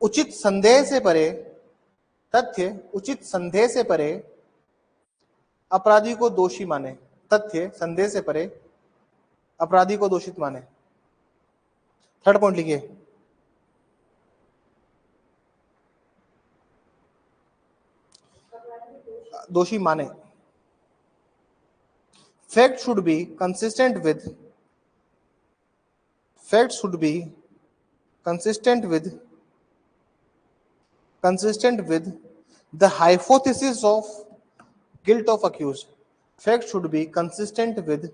उचित संदेह से परे अपराधी को दोषी माने। तथ्य संदेह से परे अपराधी को दोषित माने। थर्ड पॉइंट लिखिए, दोषी माने। Fact should be consistent with the hypothesis of guilt of accused. Fact should be consistent with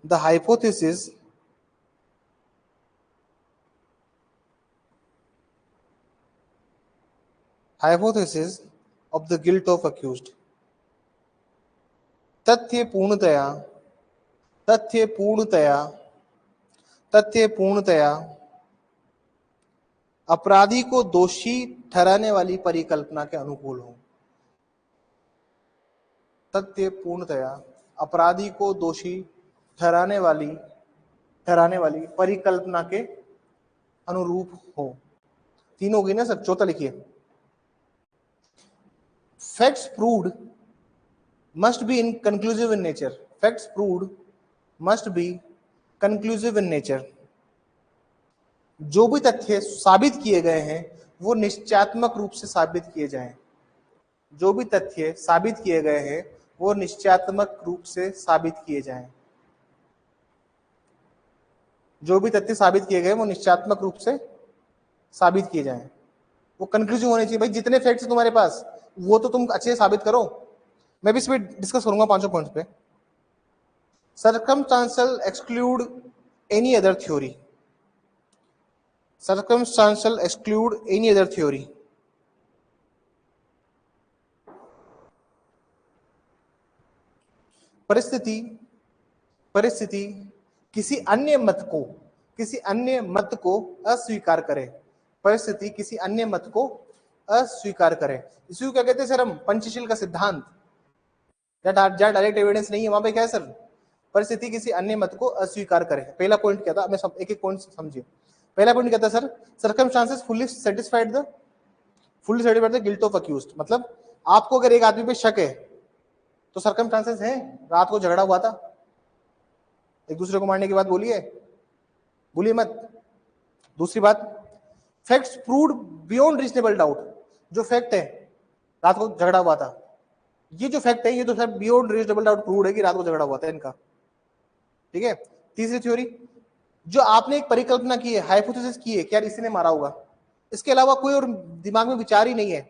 the hypothesis of the guilt of accused. तथ्य पूर्णतया अपराधी को दोषी ठहराने वाली परिकल्पना के अनुकूल हो। तथ्य पूर्णतया अपराधी को दोषी ठहराने वाली परिकल्पना के अनुरूप हो। तीन हो गई ना सर, चौथा लिखिए, facts proved must be conclusive in nature. Facts proved must be conclusive in nature. जो भी तथ्य साबित किए गए हैं वो निश्चयात्मक रूप से साबित किए जाएं। जो भी तथ्य साबित किए गए हैं वो निश्चयात्मक रूप से साबित किए जाएं। जो भी तथ्य साबित किए गए वो निश्चयात्मक रूप से साबित किए जाएं। वो कंक्लूसिव होने चाहिए। भाई जितने फैक्ट्स हैं तुम्हारे पास वो तो तुम अच्छे से साबित करो। मैं भी इस पे डिस्कस करूंगा 5 पॉइंट्स पे। Circumstantial exclude any other theory. Circumstantial exclude any other theory. परिस्थिति किसी अन्य मत को अस्वीकार करे। परिस्थिति किसी अन्य मत को अस्वीकार करें। इसी को क्या कहते हैं सर हम? पंचशील का सिद्धांत। जहाँ डायरेक्ट एविडेंस नहीं है वहां पे क्या है सर? परिस्थिति किसी अन्य मत को अस्वीकार करे। पहला पॉइंट क्या था? मैं सब एक एक पॉइंट समझिए। पहला पॉइंट क्या था sir? Circumstances fully satisfied the guilt of accused. मतलब आपको अगर एक आदमी पे शक है तो सर्कमस्टांसेस हैं, रात को झगड़ा हुआ था, एक दूसरे को मारने की बात बोलिए मत। दूसरी बात, facts proved beyond reasonable doubt. जो फैक्ट है रात को झगड़ा हुआ था, ये जो फैक्ट है ये तो sir beyond reasonable doubt proved है कि रात को झगड़ा हुआ था इनका। ठीक है। तीसरी थ्योरी, जो आपने एक परिकल्पना की है, हाइपोथेसिस की है कि यार इसी ने मारा होगा, इसके अलावा कोई और दिमाग में विचार ही नहीं है,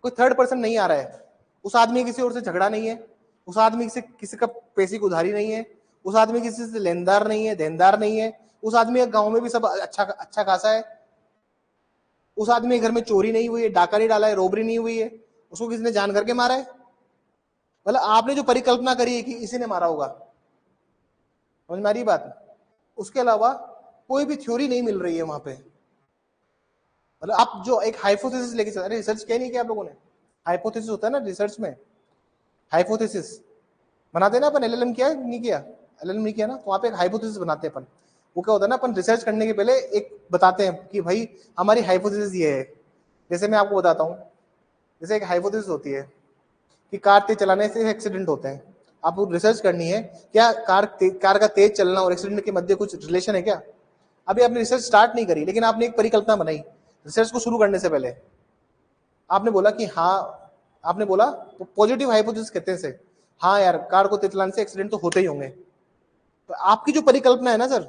कोई थर्ड पर्सन नहीं आ रहा है, उस आदमी किसी और से झगड़ा नहीं है, उस आदमी से किसी का पैसे की उधारी नहीं है, उस आदमी किसी से लेनदार नहीं है, देनदार नहीं है, उस आदमी का गांव में भी सब अच्छा खासा है, उस आदमी के घर में चोरी नहीं हुई है, डाका नहीं डाला है, रोबरी नहीं हुई है, उसको किसी ने जान करके मारा है। मतलब आपने जो परिकल्पना करी है कि इसी ने मारा होगा, समझ में आ रही बात? उसके अलावा कोई भी थ्योरी नहीं मिल रही है वहां पे। मतलब आप जो एक हाइपोथेसिस लेके चल, अरे रिसर्च क्या नहीं किया आप लोगों ने? हाइपोथेसिस होता है ना रिसर्च में, हाइपोथेसिस बनाते हैं ना अपन। एलएलएम किया नहीं किया? एलएलएम नहीं किया ना, तो वहां पे एक हाइपोथेसिस बनाते हैं अपन। वो क्या होता है ना, अपन रिसर्च करने के पहले एक बताते हैं कि भाई हमारी हाइपोथेसिस ये है। जैसे मैं आपको बताता हूँ, जैसे एक हाइपोथेसिस होती है कि कार तेज चलाने से एक्सीडेंट होते हैं। आपको रिसर्च करनी है क्या कार का तेज चलना और एक्सीडेंट के मध्य कुछ रिलेशन है क्या? अभी आपने रिसर्च स्टार्ट नहीं करी, लेकिन आपने एक परिकल्पना बनाई रिसर्च को शुरू करने से पहले। आपने बोला कि हाँ, आपने बोला तो पॉजिटिव हाइपोथेसिस कहते हैं इसे, हाँ यार कार को तेज चलाने से एक्सीडेंट तो होते ही होंगे। तो आपकी जो परिकल्पना है ना सर,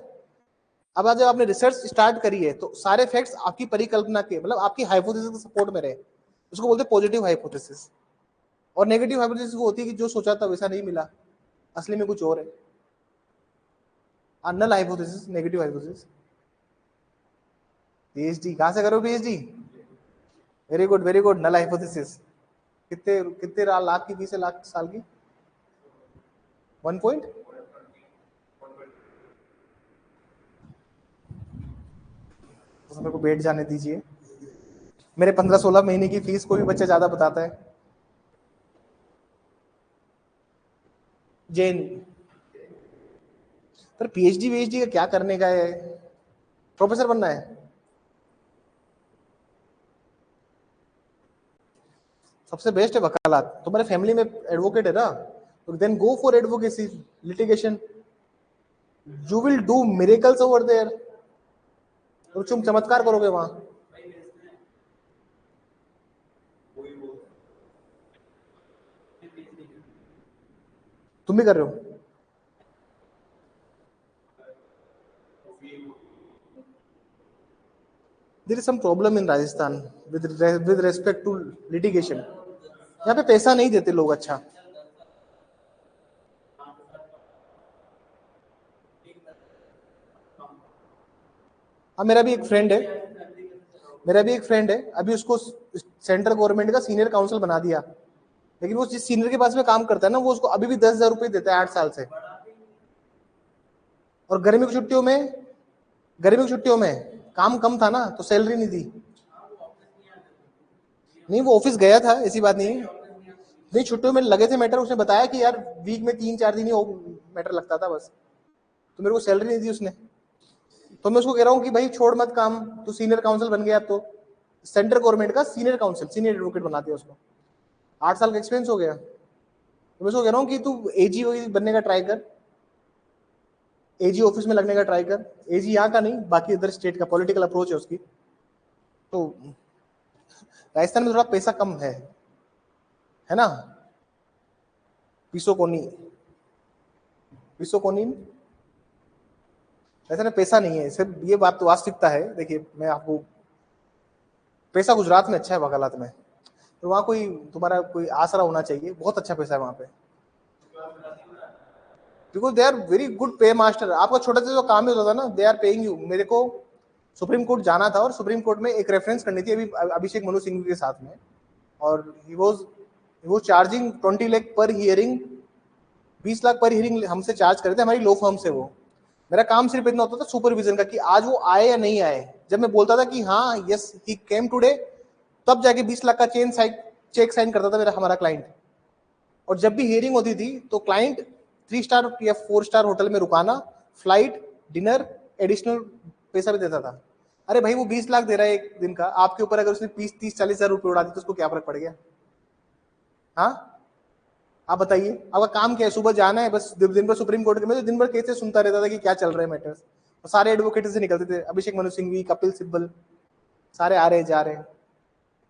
अब आज जब आपने रिसर्च स्टार्ट करी है तो सारे फैक्ट्स आपकी परिकल्पना के, मतलब आपकी हाइपोथेसिस के सपोर्ट में रहे, उसको बोलते हैं पॉजिटिव हाइपोथेसिस। और नेगेटिव हाइपोथेसिस वो होती है कि जो सोचा था वैसा नहीं मिला, असली में कुछ और है। Null hypothesis, negative hypothesis. PhD कहां से करो? PhD, very good very good. Null hypothesis कितने कितने लाख की फीस है? लाख साल की 1 पॉइंट तो मेरे को बैठ जाने दीजिए। मेरे 15-16 महीने की फीस कोई बच्चा ज्यादा बताता है। जैन पर पीएचडी का क्या करने का है? प्रोफेसर बनना है? सबसे बेस्ट है वकालत। तुम्हारे फैमिली में एडवोकेट है ना, तो then go for advocacy, litigation, you will do miracles over there. तो तुम चमत्कार करोगे वहां। तुम भी कर रहे हो? There is some problem in Rajasthan with respect to litigation. यहाँ पे पैसा नहीं देते लोग। अच्छा, हाँ मेरा भी एक फ्रेंड है, अभी उसको सेंट्रल गवर्नमेंट का सीनियर काउंसिल बना दिया, लेकिन वो जिस सीनियर के पास में काम करता है ना, वो उसको अभी भी 10,000 रुपये देता है 8 साल से। और गर्मी की छुट्टियों में काम कम था ना, तो सैलरी नहीं दी। नहीं, वो ऑफिस गया था, ऐसी बात नहीं है। नहीं, छुट्टियों में लगे थे मैटर। उसने बताया कि यार वीक में 3-4 दिन ही मैटर लगता था बस, तो मेरे को सैलरी नहीं दी उसने। तो मैं उसको कह रहा हूँ कि भाई छोड़ मत काम, तू सीनियर काउंसिल बन गया। अब तो सेंट्रल गवर्नमेंट का सीनियर काउंसिल, सीनियर एडवोकेट बना दिया उसको, 8 साल का एक्सपीरियंस हो गया। तो मैं उसको कह रहा हूँ कि तू एजी बनने का ट्राई कर, एजी ऑफिस में लगने का ट्राई कर। एजी यहाँ का नहीं, बाकी अदर स्टेट का पॉलिटिकल अप्रोच है उसकी। तो राजस्थान में थोड़ा पैसा कम है ना? पीसो कोनी ऐसा ना, पैसा नहीं है सिर्फ, ये बात तो वास्तविकता है। देखिए मैं आपको, पैसा गुजरात में अच्छा है वकालत में, तो वहाँ कोई तुम्हारा कोई आसरा होना चाहिए। बहुत अच्छा पैसा है वहाँ पे, because they are very good pay master. आपका छोटा सा जो काम ही होता था ना, दे आर पेइंग यू। मेरे को सुप्रीम कोर्ट जाना था और सुप्रीम कोर्ट में एक रेफरेंस करनी थी अभी अभिषेक मनु सिंह के साथ में, और ही वॉज चार्जिंग 20 लाख पर हियरिंग, 20 लाख पर हियरिंग हमसे चार्ज करे थे, हमारी लो फर्म से। वो मेरा काम सिर्फ इतना होता था सुपरविजन का, कि आज वो आए या नहीं आए। जब मैं बोलता था कि हाँ यस ही केम टुडे, तब जाके 20 लाख का चेक साइन करता था मेरा हमारा क्लाइंट। और जब भी हियरिंग होती थी तो क्लाइंट 3 स्टार या 4 स्टार होटल में रुकाना, फ्लाइट, डिनर, एडिशनल पैसा भी देता था। अरे भाई वो 20 लाख दे रहा है एक दिन का, आपके ऊपर अगर उसने 30-40 हजार रुपये उड़ा दी तो उसको क्या फर्क पड़ गया? हाँ आप बताइए, आपका काम क्या है? सुबह जाना है बस, दिन भर सुप्रीम कोर्ट में तो दिन भर केसेस सुनता रहता था कि क्या चल रहे हैं मैटर्स, और सारे एडवोकेट से निकलते थे, अभिषेक मनु सिंघवी, कपिल सिब्बल, सारे आ रहे हैं जा रहे हैं।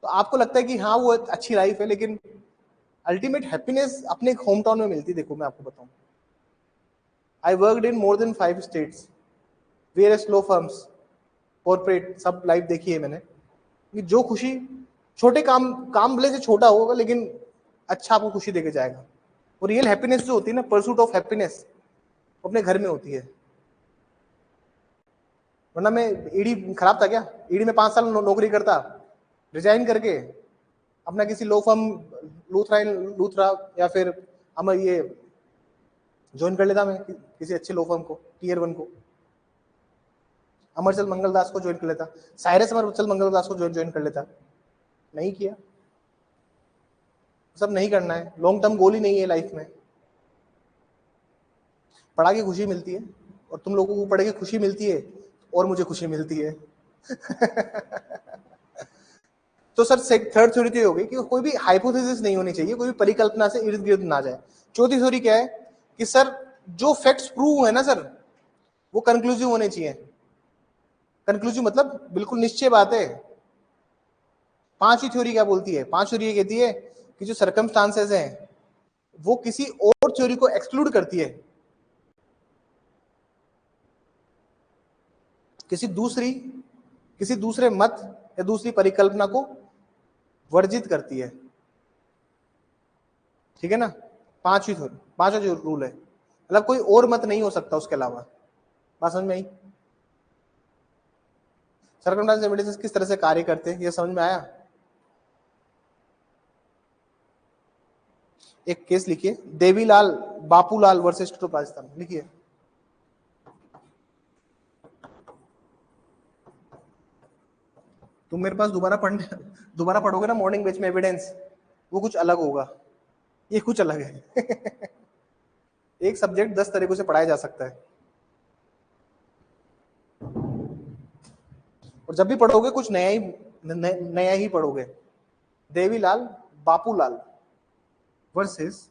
तो आपको लगता है कि हाँ वो अच्छी लाइफ है, लेकिन अल्टीमेट हैप्पीनेस अपने होम टाउन में मिलती है। देखो मैं आपको बताऊं, I worked in more than 5 states, various law firms, corporate, सब लाइफ देखी है मैंने कि जो खुशी छोटे काम भले से छोटा होगा लेकिन अच्छा आपको खुशी देके जाएगा। और रियल हैप्पीनेस जो होती है ना, परसूट ऑफ हैप्पीनेस, अपने घर में होती है। वरना मैं ईडी खराब था क्या? ईडी में 5 साल नौकरी करता, रिजाइन करके अपना किसी लो फर्म, लूथरा या फिर अमर ये ज्वाइन कर लेता मैं किसी अच्छे लो फर्म को, टीयर 1 को, अमरचल मंगलदास को ज्वाइन कर लेता, साइरस अमरचल मंगलदास को ज्वाइन कर लेता। नहीं किया। सब नहीं करना है, लॉन्ग टर्म गोल ही नहीं है लाइफ में। पढ़ा के खुशी मिलती है, और तुम लोगों को पढ़ के खुशी मिलती है और मुझे खुशी मिलती है। तो सर थर्ड थ्योरी तो हो गई कि कोई भी हाइपोथेसिस नहीं होनी चाहिए, कोई भी परिकल्पना से इर्द गिर्द ना जाए। चौथी थ्योरी क्या है कि सर जो फैक्ट्स प्रूव है ना सर, वो कंक्लूसिव होने चाहिए। कंक्लूसिव मतलब बिल्कुल निश्चय बात है। पांचवी थ्योरी क्या बोलती है? पांच थ्योरी ये कहती है कि जो सर्कमस्टांसेस हैं वो किसी और थ्योरी को एक्सक्लूड करती है, किसी दूसरे मत या दूसरी परिकल्पना को वर्जित करती है। ठीक है ना? पांचवा जो रूल है, मतलब कोई और मत नहीं हो सकता उसके अलावा। बात समझ में आई? सर्कमस्टांस एविडेंसेस किस तरह से कार्य करते हैं ये समझ में आया? एक केस लिखिए, Devilal Bapulal versus state of Rajasthan, लिखिए। तुम मेरे पास दोबारा पढ़ोगे ना मॉर्निंग बैच में एविडेंस, वो कुछ अलग होगा, ये कुछ अलग है। एक सब्जेक्ट 10 तरीकों से पढ़ाया जा सकता है, और जब भी पढ़ोगे कुछ नया ही पढ़ोगे। Devilal Bapulal versus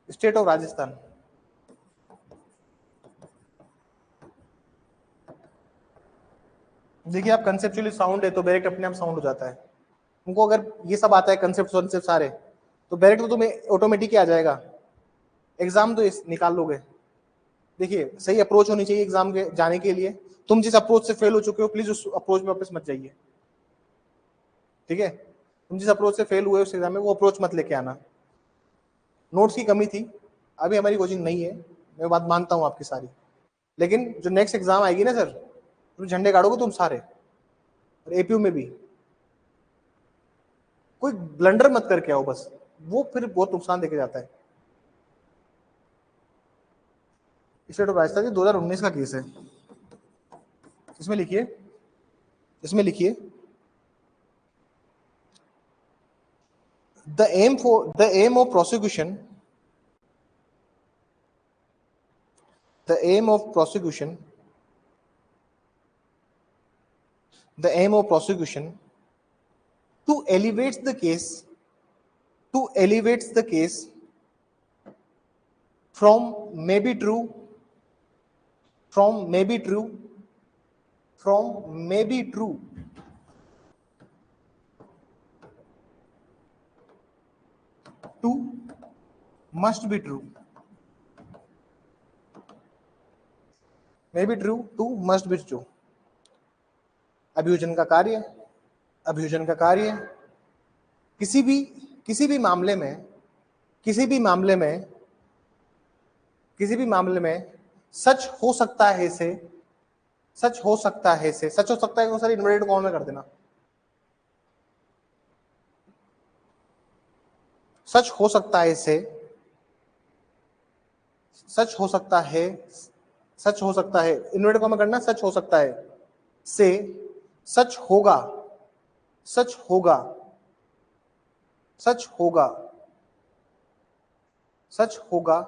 state of Rajasthan. देखिए आप कंसेप्चुअली साउंड है तो डायरेक्ट अपने आप साउंड हो जाता है। उनको अगर ये सब आता है कंसेप्ट सारे, तो डायरेक्ट तो तुम्हें ऑटोमेटिक ही आ जाएगा। एग्जाम तो निकाल लोगे। देखिए सही अप्रोच होनी चाहिए एग्जाम के जाने के लिए। तुम जिस अप्रोच से फेल हो चुके हो प्लीज उस अप्रोच में वापस मत जाइए। ठीक है? तुम जिस अप्रोच से फेल हुए उस एग्जाम में वो अप्रोच मत लेके आना। नोट्स की कमी थी, अभी हमारी कोचिंग नहीं है, मैं बात मानता हूँ आपकी सारी, लेकिन जो नेक्स्ट एग्जाम आएगी ना सर, तुम झंडे गाड़ोगे तुम सारे, और एपीयू में भी कोई ब्लंडर मत करके आओ बस, वो फिर बहुत नुकसान देके जाता है। स्टेट ऑफ राजस्थान 2019 का केस है। इसमें लिखिए the aim of prosecution the aim of prosecution to elevates the case from may be true to must be true, may be true to must be true। अभियोजन का कार्य किसी भी मामले में सच हो सकता है से सच हो सकता है को सर इन्वर्टेड कॉमा में कर देना। सच हो सकता है से इन्वर्टेड कॉमा करना, सच हो सकता है से सच होगा सच होगा, सच होगा, सच होगा,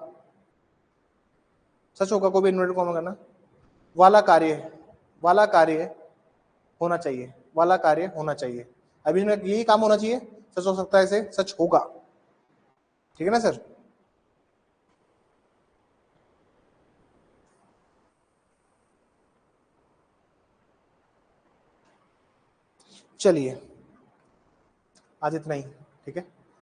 सच होगा को भी इन्वर्टेड कॉमा करना, वाला कार्य, वाला कार्य होना चाहिए, वाला कार्य होना चाहिए। अभी इसमें यही काम होना चाहिए, सच हो सकता है इसे सच होगा, ठीक है ना सर। चलिए आज इतना ही, ठीक है।